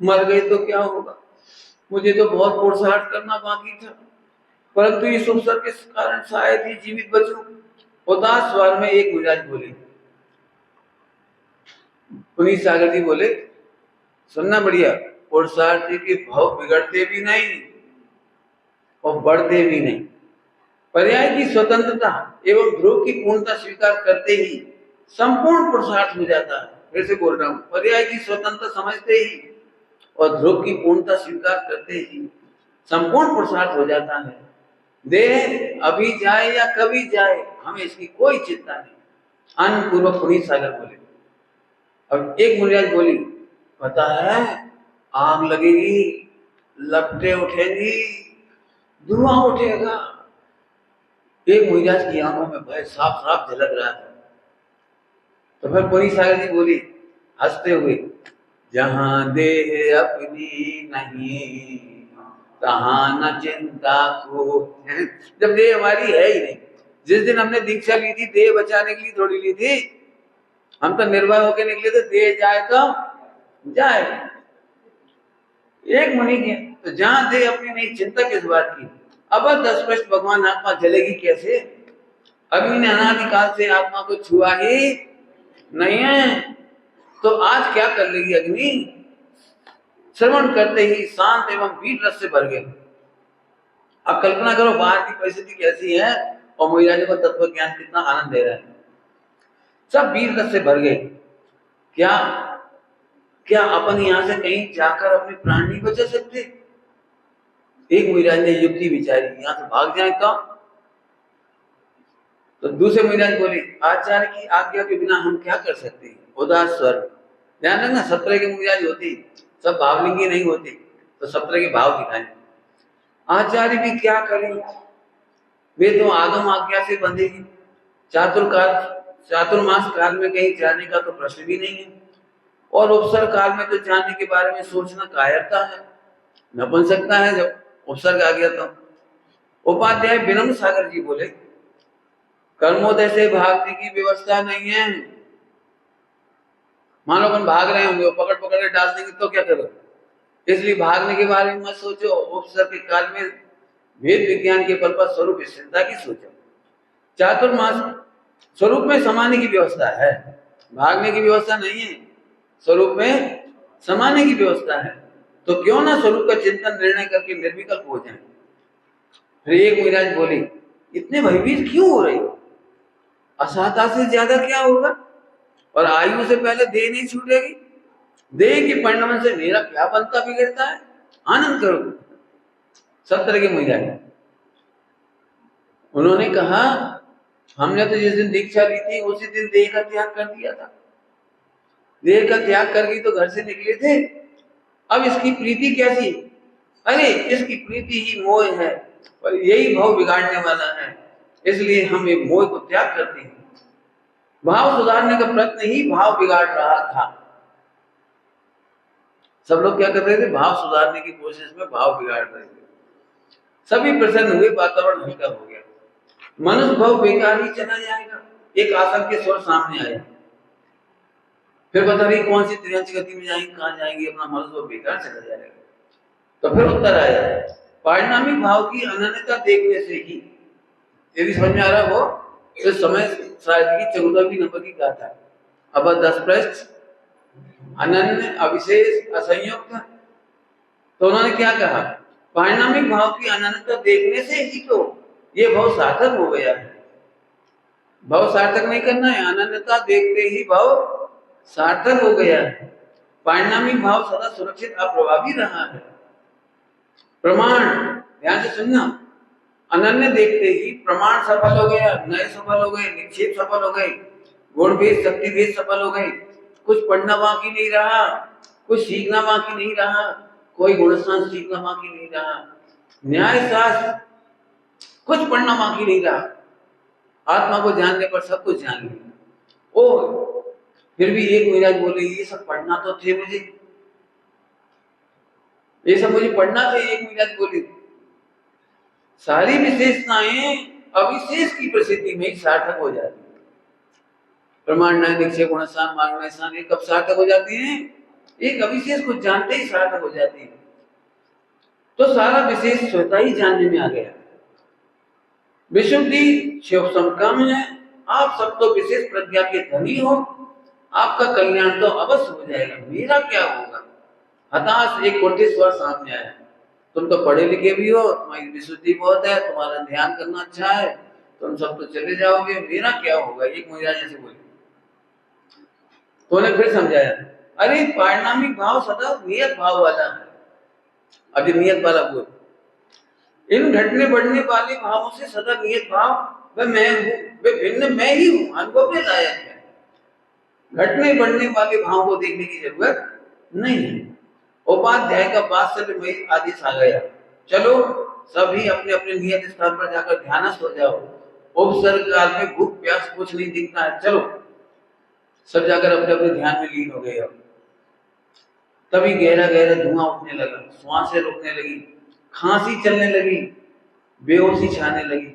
मर गए तो क्या होगा, मुझे तो बहुत पुरुषार्थ करना बाकी था, परंतु इस अवसर के कारण शायद ही जीवित बचूं। उदास स्वर में एक महाराज बोले, पुनीत सागर जी बोले, सुनना बढ़िया, पुरुषार्थी के भाव बिगड़ते भी नहीं और बढ़ते भी नहीं। पर्याय की स्वतंत्रता एवं ध्रुव की पूर्णता स्वीकार करते ही संपूर्ण पुरुषार्थ हो जाता है। फिर से बोल रहा हूं, पर्याय की स्वतंत्रता समझते ही और ध्रुव की पूर्णता स्वीकार करते ही संपूर्ण पुरुषार्थ हो जाता है। देह अभी जाए या कभी जाए, हमें इसकी कोई चिंता नहीं। आनंद पूर्वक पुनीत सागर बोले। अब एक महाराज बोली, पता है आग लगेगी, लपटें उठेंगी, धुआं उठेगा। एक महाराज की आंखों में भय साफ साफ झलक रहा था। तो फिर पुनीत सागर जी बोली हंसते हुए, जहां देह अपनी नहीं तहां न चिंता को। जब देह हमारी है ही नहीं, जिस दिन हमने दीक्षा ली थी देह बचाने के लिए थोड़ी ली थी, हम तो निर्भय होकर निकले थे, देह जाए तो जाए। एक मुनि की, तो जहां देह अपनी नहीं, चिंता किस बात की? अब 10 स्पष्ट भगवान आत्मा जलेगी कैसे? अग्नि ने अनादिकाल से आत्मा को छुआ ही नहीं है, तो आज क्या कर लेगी अग्नि? श्रवण करते ही शांत एवं वीर रस से भर गए। अब कल्पना करो बाहर की परिस्थिति कैसी है और महाराज को तत्व ज्ञान कितना आनंद दे रहा है। सब वीर रस से भर गए। क्या क्या अपन यहां से कहीं जाकर अपने प्राण नहीं बचा सकते? एक महाराज ने युक्ति विचारी, यहां से भाग जाए तो दूसरे महाराज बोले, आचार्य की आज्ञा के बिना हम क्या कर सकते हैं? उदास स्वर। ध्यान रखना, 17 के महाराज होती, सब भावलिंगी नहीं होती, तो 17 के भाव दिखाएं। आचार्य भी क्या करें, वे तो आगम आज्ञा से बंधेगी। चातुर्मास काल में कहीं जाने का तो प्रश्न भी नहीं है, और उपसर्ग काल में तो जाने के बारे में सोचना कायरता है, न बन सकता है जब उपसर्ग आ गया तो। उपाध्याय विनम्र सागर जी बोले, कर्मोदय से भागने की व्यवस्था नहीं है। मान लो अपन भाग रहे होंगे, पकड़ पकड़ के डाल देंगे तो क्या करो? इसलिए भागने के बारे में मत सोचो, उपसर्ग के काल में वेद विज्ञान के पल पर स्वरूप स्थिरता की सोचो। चातुर्मास स्वरूप में समाने की व्यवस्था है, भागने की व्यवस्था नहीं है, स्वरूप में समाने की व्यवस्था है। तो क्यों ना स्वरूप का चिंतन निर्णय करके निर्विकल्प हो जाए। फिर एक मुनिराज बोले, इतने भयभीत क्यों हो रही? असहता से ज्यादा क्या होगा? और आयु से पहले देह नहीं छूटेगी। देह के परिणाम से मेरा क्या बनता बिगड़ता है? आनंद करो। सब तरह के मुनिराज। उन्होंने कहा, हमने तो जिस दिन दीक्षा ली थी उसी दिन देह का त्याग कर दिया था। देह का त्याग करके तो घर से निकले थे। अब इसकी प्रीति कैसी? अरे इसकी प्रीति ही मोह है और यही भाव बिगाड़ने वाला है, इसलिए हम एक मोह को त्याग करते हैं। भाव सुधारने का प्रयत्न ही भाव बिगाड़ रहा था। सब लोग क्या कर रहे थे? भाव सुधारने की कोशिश में भाव बिगाड़ रहे थे। सभी प्रसन्न हुए, वातावरण हल्का हो गया। मनुष्य भाव बेकार ही चला जाएगा। एक आसन के स्वर सामने आए, फिर बता रही कौन सी त्रियंच गति में जाएंगे, कहां जाएंगे, अपना मनुष्य भाव बेकार चला जाएगा। तो फिर उत्तर आया, पारिणामिक भाव की अनन्यता देखने से ही। यदि समझ में आ रहा हो तो समय शायद की 14वीं नंबर की गाथा, अब 10 पृष्ठ, अनन्य अविशेष असंयुक्त। तो उन्होंने क्या कहा? पारिणामिक भाव की अनन्यता देखने से ही तो ये भाव सार्थक हो गया है। भाव सार्थक नहीं करना है, अनन्यता देखते ही भाव सार्थक हो गया है। पारिणामिक भाव सदा सुरक्षित अप्रभावी रहा है। प्रमाण ध्यान से सुनना, अनन्य देखते ही प्रमाण सफल हो गया, नए सफल हो गए, निक्षेप सफल हो गए, गुण भेद शक्ति भेद सफल हो गए। कुछ पढ़ना बाकी नहीं रहा, कुछ सीखना बाकी नहीं रहा, कोई गुणस्थान सीखना बाकी नहीं रहा, न्याय शास्त्र कुछ पढ़ना बाकी नहीं रहा। आत्मा को जानने पर सब कुछ जान लिया। ओ फिर भी एक मुनिराज बोले, ये सब पढ़ना तो थे मुझे, ये सब मुझे पढ़ना थे। एक मुनिराज बोले, सारी विशेषताएं अविशेष की प्रसिद्धि में सार्थक हो जाती है। प्रमाण न्याय निक्षेप गुणस्थान मार्गस्थान ये कब सार्थक हो जाती है? एक अविशेष को जानते ही सार्थक हो जाती है। तो सारा विशेष स्वतः ही जानने में आ गया। विशुद्धि शिव समकाम है। आप सब तो विशेष प्रज्ञा के धनी हो, आपका कल्याण तो अवश्य हो जाएगा, मेरा क्या होगा? हताश एक कुंठित स्वर सामने आया, तुम तो पढ़े लिखे भी हो, तुम्हारी विशुद्धि बहुत है, तुम्हारा ध्यान करना अच्छा है, तुम सब तो चले जाओगे, मेरा क्या होगा? एक मुनिराज जैसे बोले। तो उन्हें फिर समझाया, अरे पारिणामिक भाव सदा नियत भाव वाला है। अभी नियत वाला बोल, इन घटने बढ़ने वाले भावों से सदा नियत भाव, वह मैं हूं, वह भिन्न मैं ही हूं, अनुभव में लायक है। घटने बढ़ने वाले भाव को देखने की जरूरत नहीं है। उपाध्याय का वात्सल्य आदेश आ गया, चलो सभी अपने अपने नियत स्थान पर जाकर ध्यानस्थ हो जाओ। उपसर्ग काल में भूख प्यास कुछ नहीं दिखता है, चलो। सब जाकर अपने अपने ध्यान में लीन हो गए। अब तभी गहरा गहरा धुआं उठने लगा, श्वासें रुकने लगी, खांसी चलने लगी, बेहोशी छाने लगी।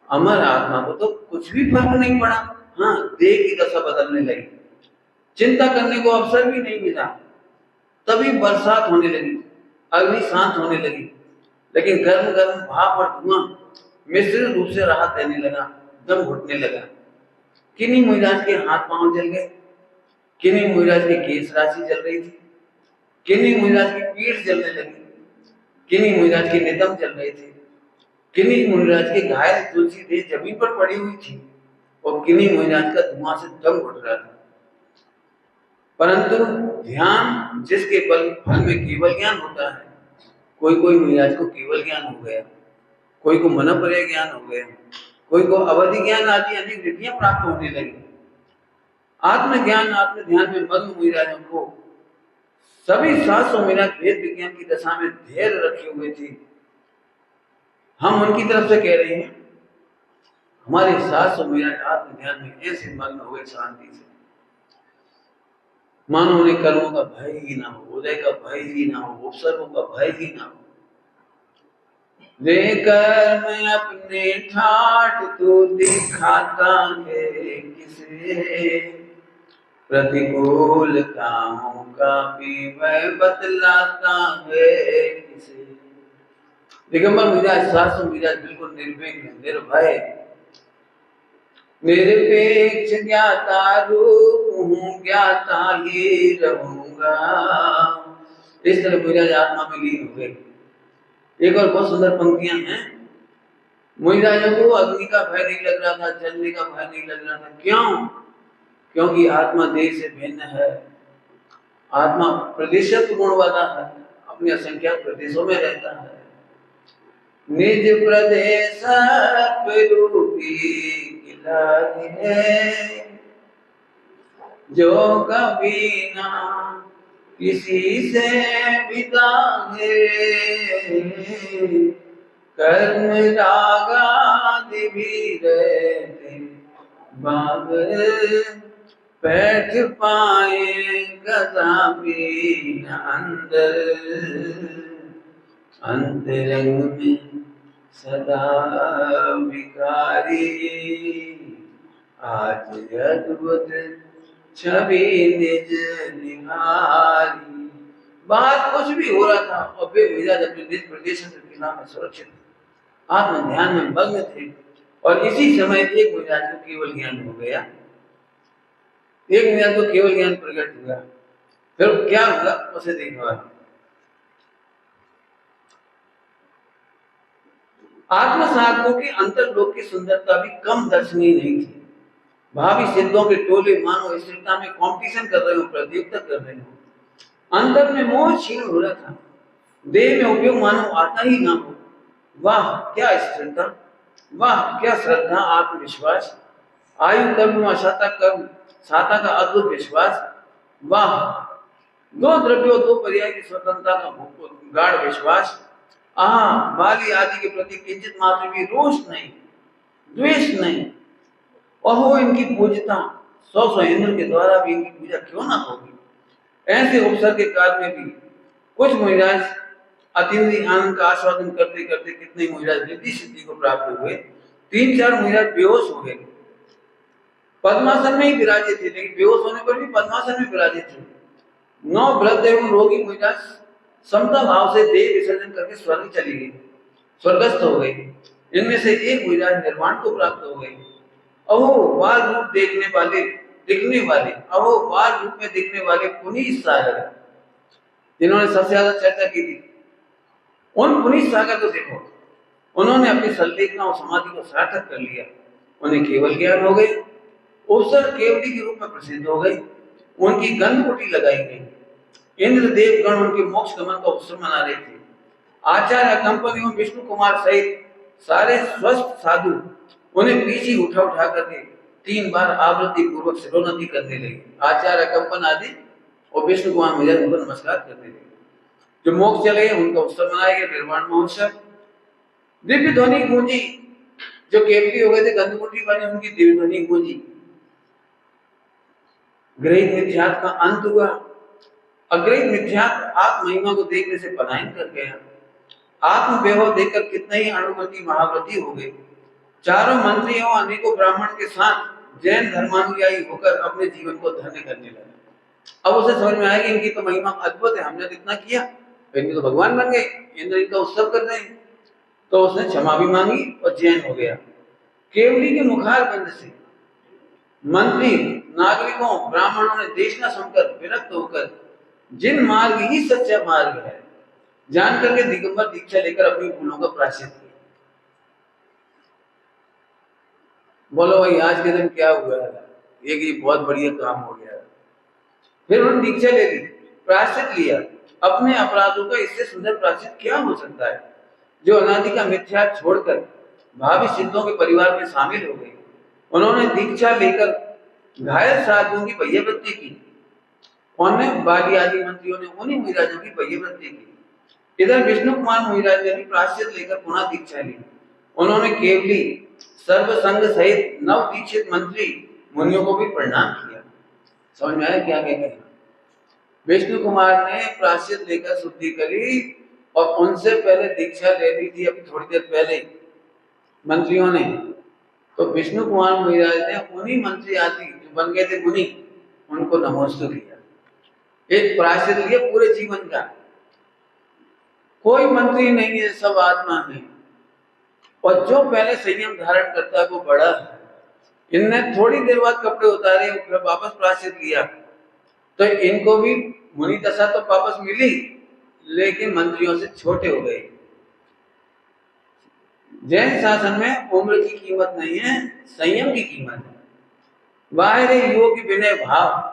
अमर आत्मा को तो कुछ भी फर्क नहीं पड़ा। हाँ, देह की दशा बदलने लगी, चिंता करने को अवसर भी नहीं मिला। तभी बरसात होने लगी, अग्नि शांत होने लगी, लेकिन गर्म गर्म भाप और धुआं मिश्रित रूप से राहत देने लगा, दम घुटने लगा। किन्हीं मुनिराज के हाथ पांव जल गए, किन्हीं मुनिराज की केश राशि जल रही थी, किन्हीं मुनिराज की पीठ जलने लगी, किन्हीं मुनिराज के नितंब जल रहे थे, किन्हीं मुनिराज के घायल तुलसी देह जमीन पर पड़ी हुई थी और किन्हीं मुनिराज का धुआं से दम घुट रहा था। परंतु ध्यान जिसके फल में केवल ज्ञान होता है, कोई कोई मुनिराज को केवल ज्ञान हो गया, कोई को मनपर्य ज्ञान हो गया, कोई को अवधि ज्ञान आदि अनेक विधियां प्राप्त होने लगी। आत्मज्ञान आत्म ध्यान में मग्न मुनिराजों को सभी 700 मुनिराज भेद विज्ञान की दशा में धैर्य रखे हुए थे। हम उनकी तरफ से कह रहे हैं, हमारे 700 मुनिराज आत्म ध्यान में ऐसे मग्न हो गए शांति से, मानो उन्हें कर्मों का भय ही ना हो, उदय का भय ही ना हो, उपसर्गों का भय ही ना हो। वे कर्म अपने ठाठ तो दिखाता है किसे, प्रतिकूलताओं का भी वह बतलाता है किसे। दिगंबर मुनिराज 700 मुनिराज बिल्कुल निर्भीक, निर्भय, निरपेक्ष ज्ञाता रूप हूँ, ज्ञाता ये रहूंगा। इस तरह मुनिराज आत्मा में लीन हो गए। एक और बहुत सुंदर पंक्तियां हैं। मुनिराजों को अग्नि का भय नहीं लग रहा था, जलने का भय नहीं लग रहा था। क्यों? क्योंकि आत्मा देह से भिन्न है। आत्मा प्रदेशत्व गुण वाला है, अपने असंख्यात प्रदेशों में रहता है। निज प्रदेश रूपी किला है, जो कभी ना किसी से बिता है। कर्म रागादि भी रहते बाग, बैठ पाए कदापि न अंदर। अंतरंग में सदा विकारी, आज अद्भुत छवि निज निहारी। बात कुछ भी हो रहा था और बेमिजाज अपने निज प्रदेश के नाम सुरक्षित आत्म ध्यान में मग्न थे। और इसी समय एक मिजाज को केवल ज्ञान हो गया, एक मिजाज को केवल ज्ञान प्रकट हुआ। फिर क्या हुआ उसे देखो। आत्म साधकों की अंतर्लोक की सुंदरता भी कम दर्शनीय नहीं थी। भावी सिद्धों के टोले मानो स्थिरता में कंपटीशन कर रहे हो, प्रतियोगिता कर रहे हो। अंतर में मोह क्षीण हो रहा था, देह में उपयोग मानो आता ही ना हो। वाह क्या स्थिरता, वाह क्या श्रद्धा, आत्मविश्वास, आयु कर्म साता का अद्भुत विश्वास। वाह दो द्रव्यों दो पर्याय की स्वतंत्रता का गाढ़ विश्वास। बाली आदि के प्रति किंचित मात्र भी रोष नहीं, द्वेष नहीं। और वो इनकी पूजता 100 इंद्र के द्वारा भी इनकी पूजा क्यों ना होगी। ऐसे अवसर के काल में भी कुछ मुनिराज अतीन्द्रिय आनंद का आस्वादन करते करते कितने मुनिराज रिद्धि सिद्धि को प्राप्त हुए। 3-4 मुनिराज बेहोश हो गए, पद्मासन में ही विराजे थे, लेकिन बेहोश होने पर भी पद्मासन में विराजे थे। 9 वृद्ध एवं रोगी मुनिराज समता भाव से देह विसर्जन करके स्वर्ग चली गई, स्वर्गस्थ हो गई। इनमें से एक मुनिराज निर्वाण को प्राप्त हो गई। अहो बाल रूप दिखने वाले पुनीत सागर, जिन्होंने सबसे ज्यादा चर्चा की थी, उन पुनीत सागर को देखो। उन्होंने अपनी संलेखना और समाधि को सार्थक कर लिया। उन्हें केवल ज्ञान हो गई, अवसर केवली के रूप में प्रसिद्ध हो गई। उनकी गंधकुटी लगाई गई। इंद्र देवगण उनके मोक्ष गमन का उत्सव मना रहे थे। आचार्य कंपन एवं विष्णु कुमार सहित सारे स्वस्थ साधु उन्हें पीछे उठा करके 3 बार आवृत्ति पूर्वक सिरोन्नति करने लगे। आचार्य कंपन आदि और विष्णु कुमार मुझे उनको नमस्कार करने लगे। जो मोक्ष चले उनका उत्सव मनाया गया, निर्वाण महोत्सव। दिव्य ध्वनि गूंजी, जो केवली हो गए थे गंधकुटी बने, उनकी दिव्य ध्वनि गूंजी। ग्रहित मिथ्यात्व का अंत हुआ। अग्रहित मिथ्यात्व आत्म महिमा को देखने से पलायन कर गया। आत्म वैभव देखकर कितने ही अणुव्रती महाव्रती हो गए। चारों मंत्रियों अनेकों ब्राह्मण के साथ जैन धर्मानुयायी होकर अपने जीवन को धन्य करने लगे। अब उसे समझ में आया कि इनकी तो महिमा अद्भुत है, हमने इतना किया, इनके तो भगवान बन गए, इंद्र इनका उत्सव कर रहे हैं। तो उसने क्षमा भी मांगी और जैन हो गया। केवली के मुखार बंद से मंत्री नागरिकों ब्राह्मणों ने देश न सुनकर विरक्त होकर जिन मार्ग ही सच्चा मार्ग है जान करके दिगंबर दीक्षा लेकर अपनी भूलों का प्रायश्चित किया। बोलो भाई आज के दिन क्या हुआ है, एक ये बहुत बढ़िया काम हो गया। फिर उन्होंने दीक्षा ले ली, प्रायश्चित लिया। अपने अपराधों का इससे सुंदर प्रायश्चित क्या हो सकता है। जो अनादि का मिथ्या छोड़कर भावी सिद्धों के परिवार में शामिल हो गए। उन्होंने दीक्षा लेकर घायल साधुओं की पहियवृत्ति की। उन्होंने बाली आदि मंत्रियों ने उन्हीं मुनिराजों की पहियवृत्ति की। इधर विष्णु कुमार मुनिराज ने भी प्रायश्चित लेकर पुनः दीक्षा ली। उन्होंने केवली सर्वसंग सहित 9 दीक्षित मंत्री मुनियों को भी प्रणाम किया। समझ में आया क्या कहते हैं। विष्णु कुमार ने प्रायश्चित लेकर शुद्धि करी और उनसे पहले दीक्षा ले ली थी अभी थोड़ी देर पहले मंत्रियों ने। तो विष्णु कुमार मुनिराज ने उन्हीं मंत्री आदि जो बन गए थे मुनि, उनको नमोस्तु किया। एक प्रायश्चित लिया पूरे जीवन का। कोई मंत्री नहीं है, सब आत्मा है। और जो पहले संयम धारण करता है वो बड़ा है। इनने थोड़ी देर बाद कपड़े उतारे फिर वापस प्रायश्चित लिया, तो इनको भी मुनि दशा तो वापस मिली, लेकिन मंत्रियों से छोटे हो गए। जैन शासन में उम्र की कीमत नहीं है, संयम की कीमत है। बाहर योग्य विनय भाव।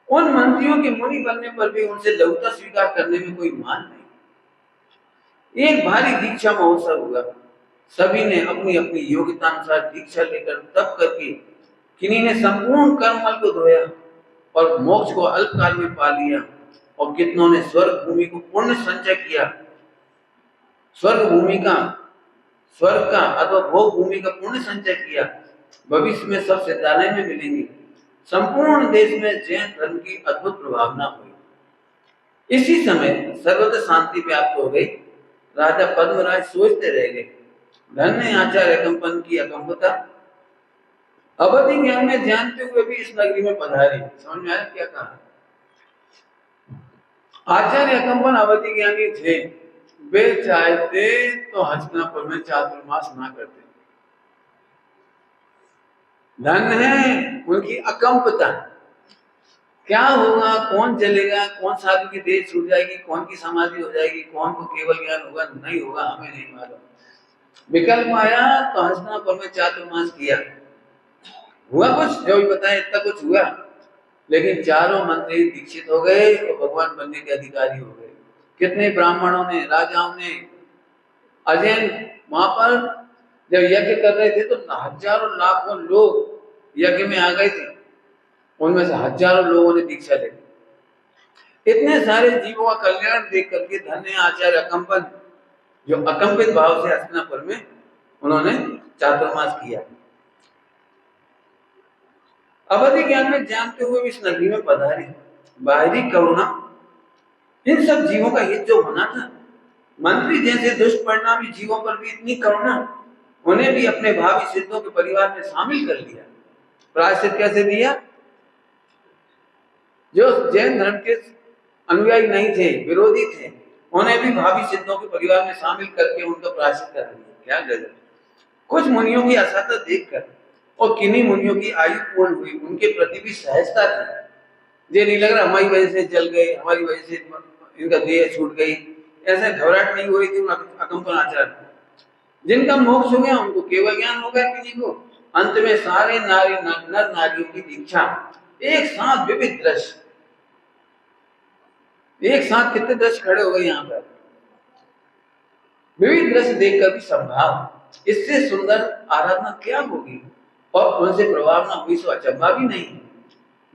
उन मंत्रियों के मुनि बनने पर भी उनसे लघुता स्वीकार करने में कोई मान नहीं। एक भारी दीक्षा महोत्सव हुआ। सभी ने अपनी अपनी योग्यता अनुसार दीक्षा लेकर तप करके किन्हीं ने संपूर्ण कर्मफल को धोया और मोक्ष को अल्पकाल में पा लिया, और कितनों ने स्वर्ग भूमि को पुण्य संचय किया। स्वर्ग का अथवा भोग भूमि का पुण्य संचय किया। भविष्य में सब सिद्धालय में मिलेंगे। संपूर्ण देश में जैन धर्म की अद्भुत प्रभावना हुई। इसी समय सर्वत्र शांति व्याप्त हो गई। राजा पद्मराज सोचते रह गए, धन्य आचार्य अकम्पन की अकम्पता। अवधि ज्ञान में जानते हुए भी इस नगरी में पधारे। समझ में आया क्या कहा? आचार्य अकम्पन अवधि ज्ञानी थे। वे चाहते तो हस्तिनापुर में चातुर्मास ना करते। धन है उनकी अकम्पता। क्या होगा, कौन चलेगा, कौन साधु की देह छूट जाएगी, कौन की समाधि हो जाएगी, कौन को केवल ज्ञान होगा, नहीं होगा, हमें नहीं मालूम। विकल्प आया तो हस्तिनापुर में चातुर्मास किया। हुआ कुछ जो भी बताया, इतना कुछ हुआ। लेकिन चारों मंत्री दीक्षित हो गए और भगवान बनने के अधिकारी हो गए। कितने ब्राह्मणों ने, राजाओं ने, अजैन वहां पर जब यज्ञ कर रहे थे तो हजारों लाखों लोग यज्ञ में आ गए थे। उनमें से हजारों लोगों ने दीक्षा ली। इतने सारे जीवों का कल्याण देख करके धन्य आचार्य अकम्पन जो अकम्पित भाव से हस्तिनापुर में उन्होंने चातुर्मास किया। अवधि ज्ञान में जानते हुए भी इस नगरी में पधारे। बाहरी करुणा, इन सब जीवों का हित जो होना था। मंत्री जैसे दुष्ट परिणामी जीवों पर भी इतनी करुणा, उन्हें भी अपने भावी सिद्धों के परिवार में शामिल कर लिया। प्रायश्चित कैसे दिया? जो जैन धर्म के अनुयायी नहीं थे, विरोधी थे, उन्हें भी भावी सिद्धों के परिवार में शामिल करके उनका प्रायश्चित कर दिया। क्या गजब! कुछ मुनियों की असाता देखकर और किन्हीं मुनियों की आयु पूर्ण हुई, उनके प्रति भी सहजता थी। ये नहीं लग रहा हमारी वजह से जल गए, हमारी वजह से इनका देह छूट गई, ऐसे घबराहट नहीं हो रही थी अकम्पन आचार्य। जिनका मोक्ष हो गया उनको केवल ज्ञान हो गया किसी को। अंत में सारे नर नारियों की दीक्षा एक साथ, विविध दृश्य, एक साथ कितने दृश्य खड़े हो गए यहाँ पर। विविध दृश्य देखकर भी संभाव, इससे सुंदर आराधना क्या होगी, और उनसे प्रभाव न हुई सो अचंभा भी नहीं।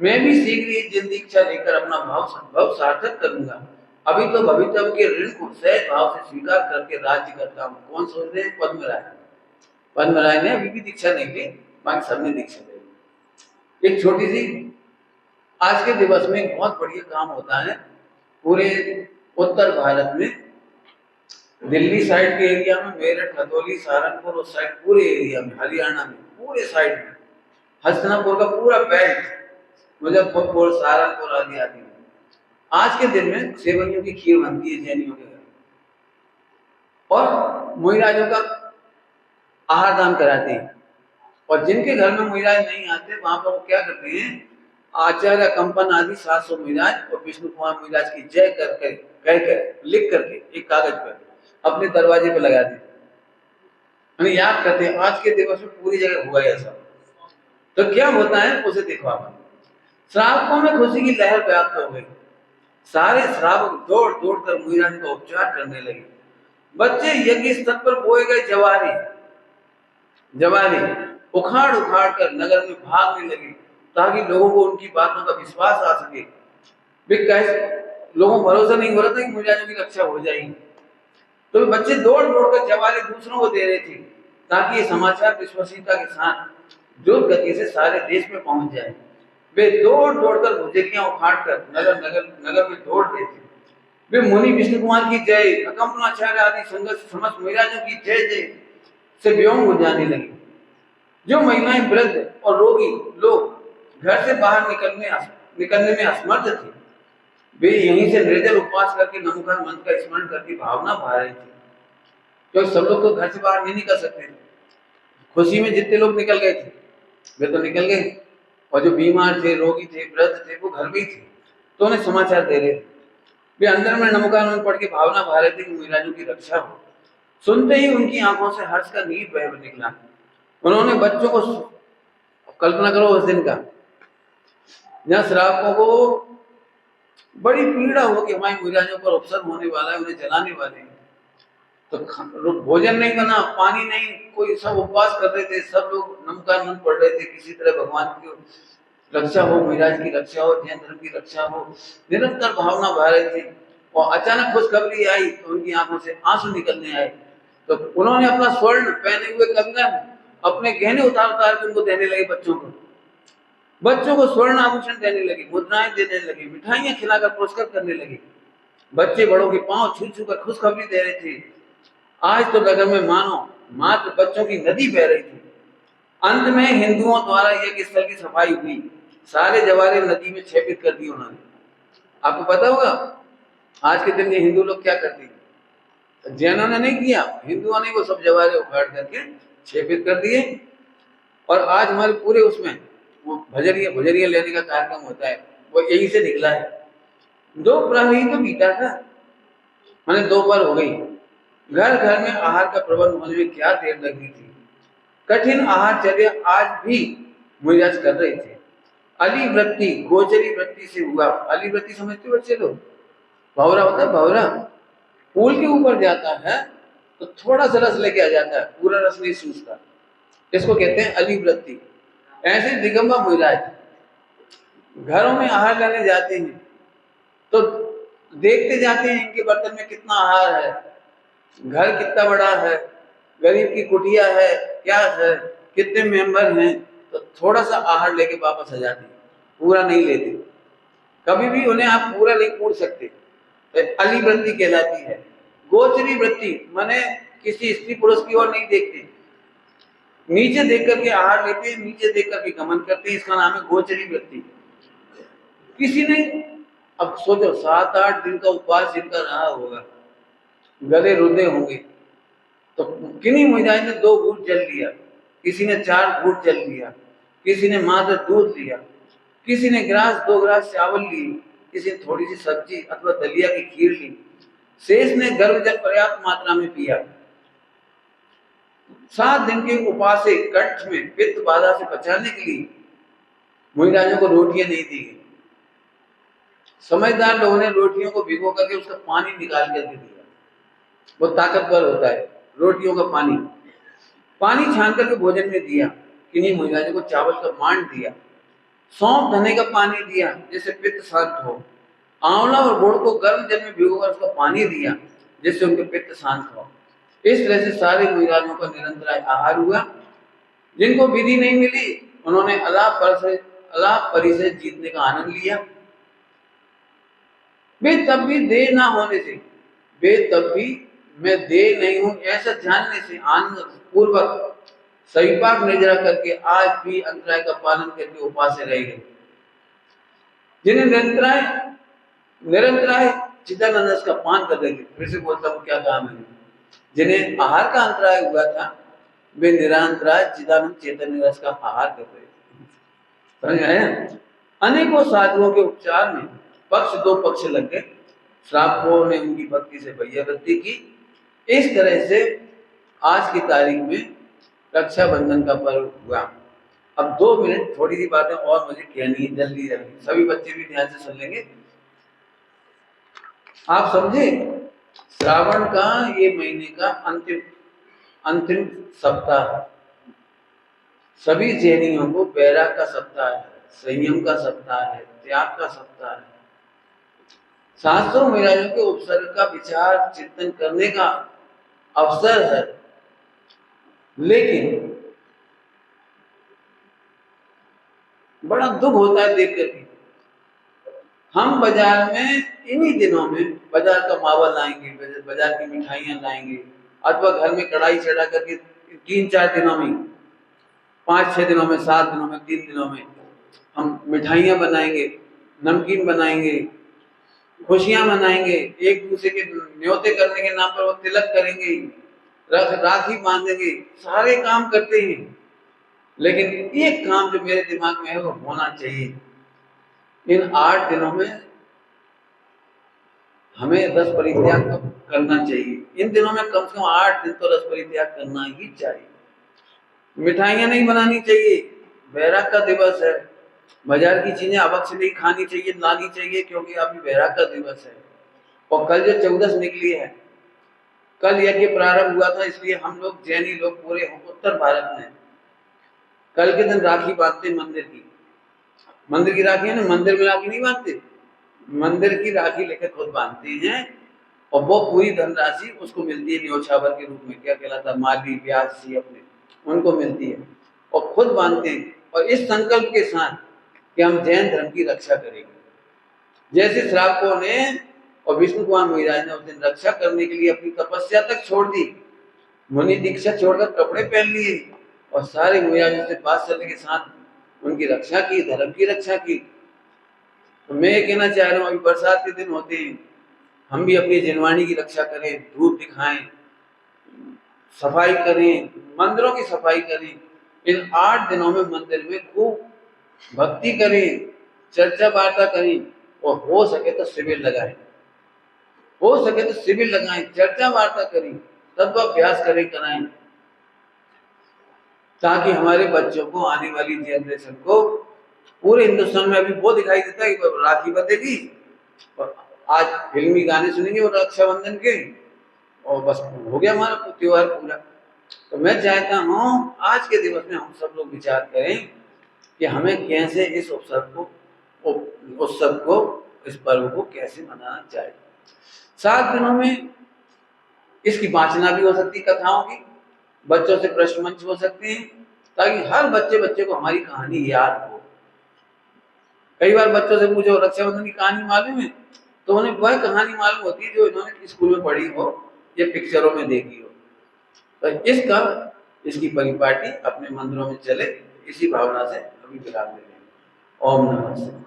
मैं भी शीघ्र ही जिन दीक्षा लेकर अपना भाव सार्थक करूंगा। अभी तो भवितव्य के ऋण को सहज भाव से स्वीकार करके राज्य करता हूँ। कौन सोच रहे? पद्मराय। पद्मराय ने अभी भी दीक्षा नहीं ली, बाकी सबने दीक्षा ली। एक छोटी सी, आज के दिवस में बहुत बढ़िया काम होता है पूरे उत्तर भारत में। दिल्ली साइड के एरिया में, मेरठ, खतौली, सहारनपुर, उस साइड पूरे एरिया में, हरियाणा में पूरे साइड में, हस्तिनापुर का पूरा बेल्ट, मुजफ्फरपुर, सहारनपुर आदि आदि, आज के दिन में सेवइयों की खीर बनती है जैनियों के घर, और मुहिराजों का आहार दान कराते हैं। और जिनके घर में मुहिराज नहीं आते वहां पर वो क्या करते हैं, आचार्य कंपन आदि 700 मुहिराज और विष्णु कुमार मुहिराज की जय करके कहकर लिख करके एक कागज पर अपने दरवाजे पर लगा देते, याद करते हैं। आज के दिवस में पूरी जगह हुआ ऐसा। तो क्या होता है उसे देखो आप। श्रावकों में खुशी की लहर व्याप्त हो गई। सारे श्रावक दौड़ दौड़ कर मुहिराज का उपचार करने लगे। बच्चे यज्ञ स्थल पर बोए गए जवारी उखाड़ उखाड़ कर नगर में भागने लगे, ताकि लोगों को उनकी बातों का विश्वास आ सके। लोगों को भरोसा नहीं हो रहा था कि मुहिराजों की रक्षा हो जाएगी, तो बच्चे दौड़ दौड़ कर जवारी दूसरों को दे रहे थे, ताकि ये समाचार विश्वसनीयता के साथ द्रुत गति से सारे देश में पहुंच जाए। वे दौड़ दौड़ कर भुजकियां उखाड़ कर नगर में दौड़ रहे थे। वे मुनि विष्णु कुमार की जय, अकम्पनाचार्य आदि समस्त मुहिराजों की जय जय से व्योम हो जाने लगी। जो महिलाएं, वृद्ध और रोगी लोग घर से बाहर निकलने में असमर्थ थे, वे यहीं से निर्जल उपवास करके नमोकार मंत्र का स्मरण करके भावना भा रहे थे। क्योंकि सब लोग तो घर से बाहर नहीं निकल सकते थे। खुशी में जितने लोग निकल गए थे वे तो निकल गए, और जो बीमार थे, रोगी थे, वृद्ध थे, वो घर में ही थे, तो उन्हें समाचार दे रहे थे। वे अंदर में नमोकार मंत्र पढ़ के भावना भा रहे थे कि मुहिराजों की रक्षा हो। सुनते ही उनकी आंखों से हर्ष का नीर बह निकला। उन्होंने बच्चों को, कल्पना करो उस दिन का, जहाँ श्रावकों को बड़ी पीड़ा हो कि हमारे मुराजों पर अवसर होने वाला है, उन्हें जलाने वाले हैं, तो भोजन नहीं बना, पानी नहीं, कोई, सब उपवास कर रहे थे, सब लोग नमकानंद पढ़ रहे थे, किसी तरह भगवान की रक्षा हो, महाराज की रक्षा हो, जैन धर्म की रक्षा हो, निरंतर भावना बहा रही थी। और अचानक खुशखबरी आई तो उनकी आंखों से आंसू निकलने आए। तो उन्होंने अपना स्वर्ण पहने हुए कंगन, अपने गहने उतार उतार के उनको देने लगे बच्चों को स्वर्ण आभूषण देने लगे, मुद्राएं देने लगे, मिठाइयां खिलाकर पुरस्कार करने लगे। बच्चे बड़ों के पांव छू छू कर खुशखबरी दे रहे थे। आज तो नगर में मानो मात्र बच्चों की नदी बह रही थी। अंत में हिंदुओं द्वारा यज्ञ स्थल की सफाई हुई, सारे जवारे नदी में छेपित कर दिए उन्होंने। आपको पता होगा आज के दिन ये हिंदू लोग क्या करते हैं, जैनों ने नहीं किया, हिंदुओं ने वो सब जवारे उखाड़ करके छेपित कर दिए। और आज हमारे पूरे उसमें वो भजरिया लेने का कार्यक्रम होता है, वो यही से निकला है। 2 प्रहरी तो बीता था, मैंने 2 बार हो गई। घर घर में आहार का प्रबंध होने में क्या देर लगी थी। कठिन आहारचर्या आज भी मुराज कर रहे थे। अली वृत्ति गोचरी वृत्ति से हुआ। अली वृत्ति समझते हो बच्चे लोग? भंवरा होता है, भंवरा पुल के ऊपर जाता है तो थोड़ा सा रस लेके आ जाता है, पूरा रस नहीं सूझता, इसको कहते हैं अली वृत्ति। ऐसे दिगंबर मुराज घरों में आहार लेने जाते हैं तो देखते जाते हैं इनके बर्तन में कितना आहार है, घर कितना बड़ा है, गरीब की कुटिया है क्या है, कितने मेंबर हैं, तो थोड़ा सा आहार लेके वापस आ जाते हैं, पूरा नहीं लेते। कभी भी उन्हें आप पूरा नहीं पूछ सकते। तो अली वृत्ति कहलाती है। गोचरी वृत्ति माने किसी स्त्री पुरुष की ओर नहीं देखते, नीचे देख करके आहार लेते हैं, नीचे देख करके गमन करते हैं, इसका नाम है गोचरी वृत्ति। किसी ने, अब सोचो 7-8 दिन का उपवास जिनका रहा होगा, गले रुंधे होंगे, तो किन्हीं महिलाएं ने 2 घूंट जल लिया, किसी ने 4 घूंट जल लिया, किसी ने मात्र दूध लिया, किसी ने 2 गिलास चावल लिए, किसी ने थोड़ी सी सब्जी अथवा दलिया की खीर ली, शेष ने गर्म जल पर्याप्त मात्रा में पिया। 7 दिन के उपवास से कंठ में पित्त बाधा से बचाने के लिए मुनिराजों को रोटियां नहीं दी गई। समझदार लोगों ने रोटियों को भिगो करके उसका पानी निकाल कर दे दिया, वो ताकतवर होता है। रोटियों का पानी छान करके भोजन में दिया। किन्हीं मुनिराजों को चावल का मांड दिया, सौंफ धने का पानी दिया जिससे पित्त शांत हो, आंवला और गुड़ को गर्म जल में भिगोकर उसका पानी दिया जिससे उनके पित्त शांत हो। इस तरह से सारे मुनिराजों का निरंतर आहार हुआ। जिनको विधि नहीं मिली उन्होंने अलाप परिषद जीतने का आनंद लिया। वे तब भी देर ना होने से, वे तब भी मैं देर नहीं हूं ऐसा जानने से आनंद पूर्वक सविपाक निर्जरा करके आज भी अंतराय का पालन करके उपवास से रह गए। जिन्हें निरंतराय चिदानंद रस का पान कर रहे थे, फिर से बोलता हूँ क्या कहा मैंने, जिन्हें आहार का अंतराय हुआ था वे निरंतराय चिदानंद चैतन्य रस का आहार कर रहे थे। समझ आया? अनेकों साधुओं के उपचार में 2 पक्ष लग गए। श्रावकों ने उनकी भक्ति से वैयावृत्ति की। इस तरह से आज की तारीख में रक्षाबंधन का पर्व हुआ। अब 2 मिनट थोड़ी सी बातें और मुझे कहनी है, जल्दी जल्दी, सभी बच्चे भी ध्यान से सुन लेंगे। आप समझे, श्रावण का ये महीने का अंतिम सप्ताह है। सभी जैनियों को बैराग का सप्ताह है, संयम का सप्ताह है, त्याग का सप्ताह है। शास्त्रों महाराजों के उपसर्ग का विचार चिंतन करने का अवसर है। लेकिन बड़ा दुख होता है देख करके, हम बाजार में इन्हीं दिनों में बाजार का मावा लाएंगे, बाजार की मिठाइयां लाएंगे, अथवा घर में कढ़ाई चढ़ा करके 3-4 दिनों में, 5-6 दिनों में, 7 दिनों में, 3 दिनों में हम मिठाइयां बनाएंगे, नमकीन बनाएंगे, खुशियां मनाएंगे, एक दूसरे के न्योते करने के नाम पर वो तिलक करेंगे, राखी बांधेंगे, सारे काम करते हैं। लेकिन एक काम जो मेरे दिमाग में है वो होना चाहिए, इन 8 दिनों में हमें रस परित्याग तो करना चाहिए। इन दिनों में कम से कम 8 दिन तो रस परित्याग करना ही चाहिए। मिठाइयाँ नहीं बनानी चाहिए, वैराग का दिवस है। बाजार की चीजें अवश्य नहीं खानी चाहिए, लानी चाहिए, क्योंकि अभी वैराग का दिवस है। और कल जो 14 निकली है, कल यज्ञ प्रारंभ हुआ था, इसलिए हम लोग जैनी लोग पूरे उत्तर भारत में कल के दिन राखी बांधते मंदिर की राखी है ना, मंदिर में राखी नहीं बांधते, मंदिर की राखी लेकर खुद बांधते हैं। और वो पूरी धनराशि उसको मिलती है न्योछावर के रूप में, क्या कहलाता है, माली ब्याज सी अपने उनको मिलती है, और खुद बांधते हैं। और इस संकल्प के साथ कि हम जैन धर्म की रक्षा करेंगे। जैसे श्रावकों ने और विष्णु कुमार मुहिराज ने उस दिन रक्षा करने के लिए अपनी तपस्या तक छोड़ दी, मुनि दीक्षा छोड़कर कपड़े पहन लिए और सारे मुहिराजों से बात्सल्य के साथ उनकी रक्षा की, धर्म की रक्षा की। तो मैं ये कहना चाह रहा हूँ, अभी बरसात के दिन होते हैं, हम भी अपनी जनवाणी की रक्षा करें, धूप दिखाएं, सफाई करें, मंदिरों की सफाई करें। इन 8 दिनों में मंदिर में खूब भक्ति करें, चर्चा वार्ता करें, और हो सके तो शिविर लगाएं, हो सके तो शिविर लगाएं, चर्चा वार्ता करें, तत्व अभ्यास करें, कराएं, ताकि हमारे बच्चों को, आने वाली जनरेशन को, पूरे हिंदुस्तान में अभी वो दिखाई देता है कि राखी बंधेगी और आज फिल्मी गाने सुनेंगे और रक्षाबंधन के, और बस हो गया हमारा त्योहार पूरा। तो मैं चाहता हूँ आज के दिवस में हम सब लोग विचार करें कि हमें कैसे इस उत्सव को, इस पर्व को कैसे मनाना चाहिए। 7 दिनों में इसकी वाचना भी हो सकती है, कथाओं की, बच्चों से प्रश्न मंच हो सकते हैं, ताकि हर बच्चे को हमारी कहानी याद हो। कई बार बच्चों से पूछो रक्षाबंधन की कहानी मालूम है, तो उन्हें वह कहानी मालूम होती है जो इन्होंने स्कूल में पढ़ी हो या पिक्चरों में देखी हो। तो इसकी परिपाटी अपने मंदिरों में चले, इसी भावना से अभी विराम देते हैं। ओम नमः शिवाय।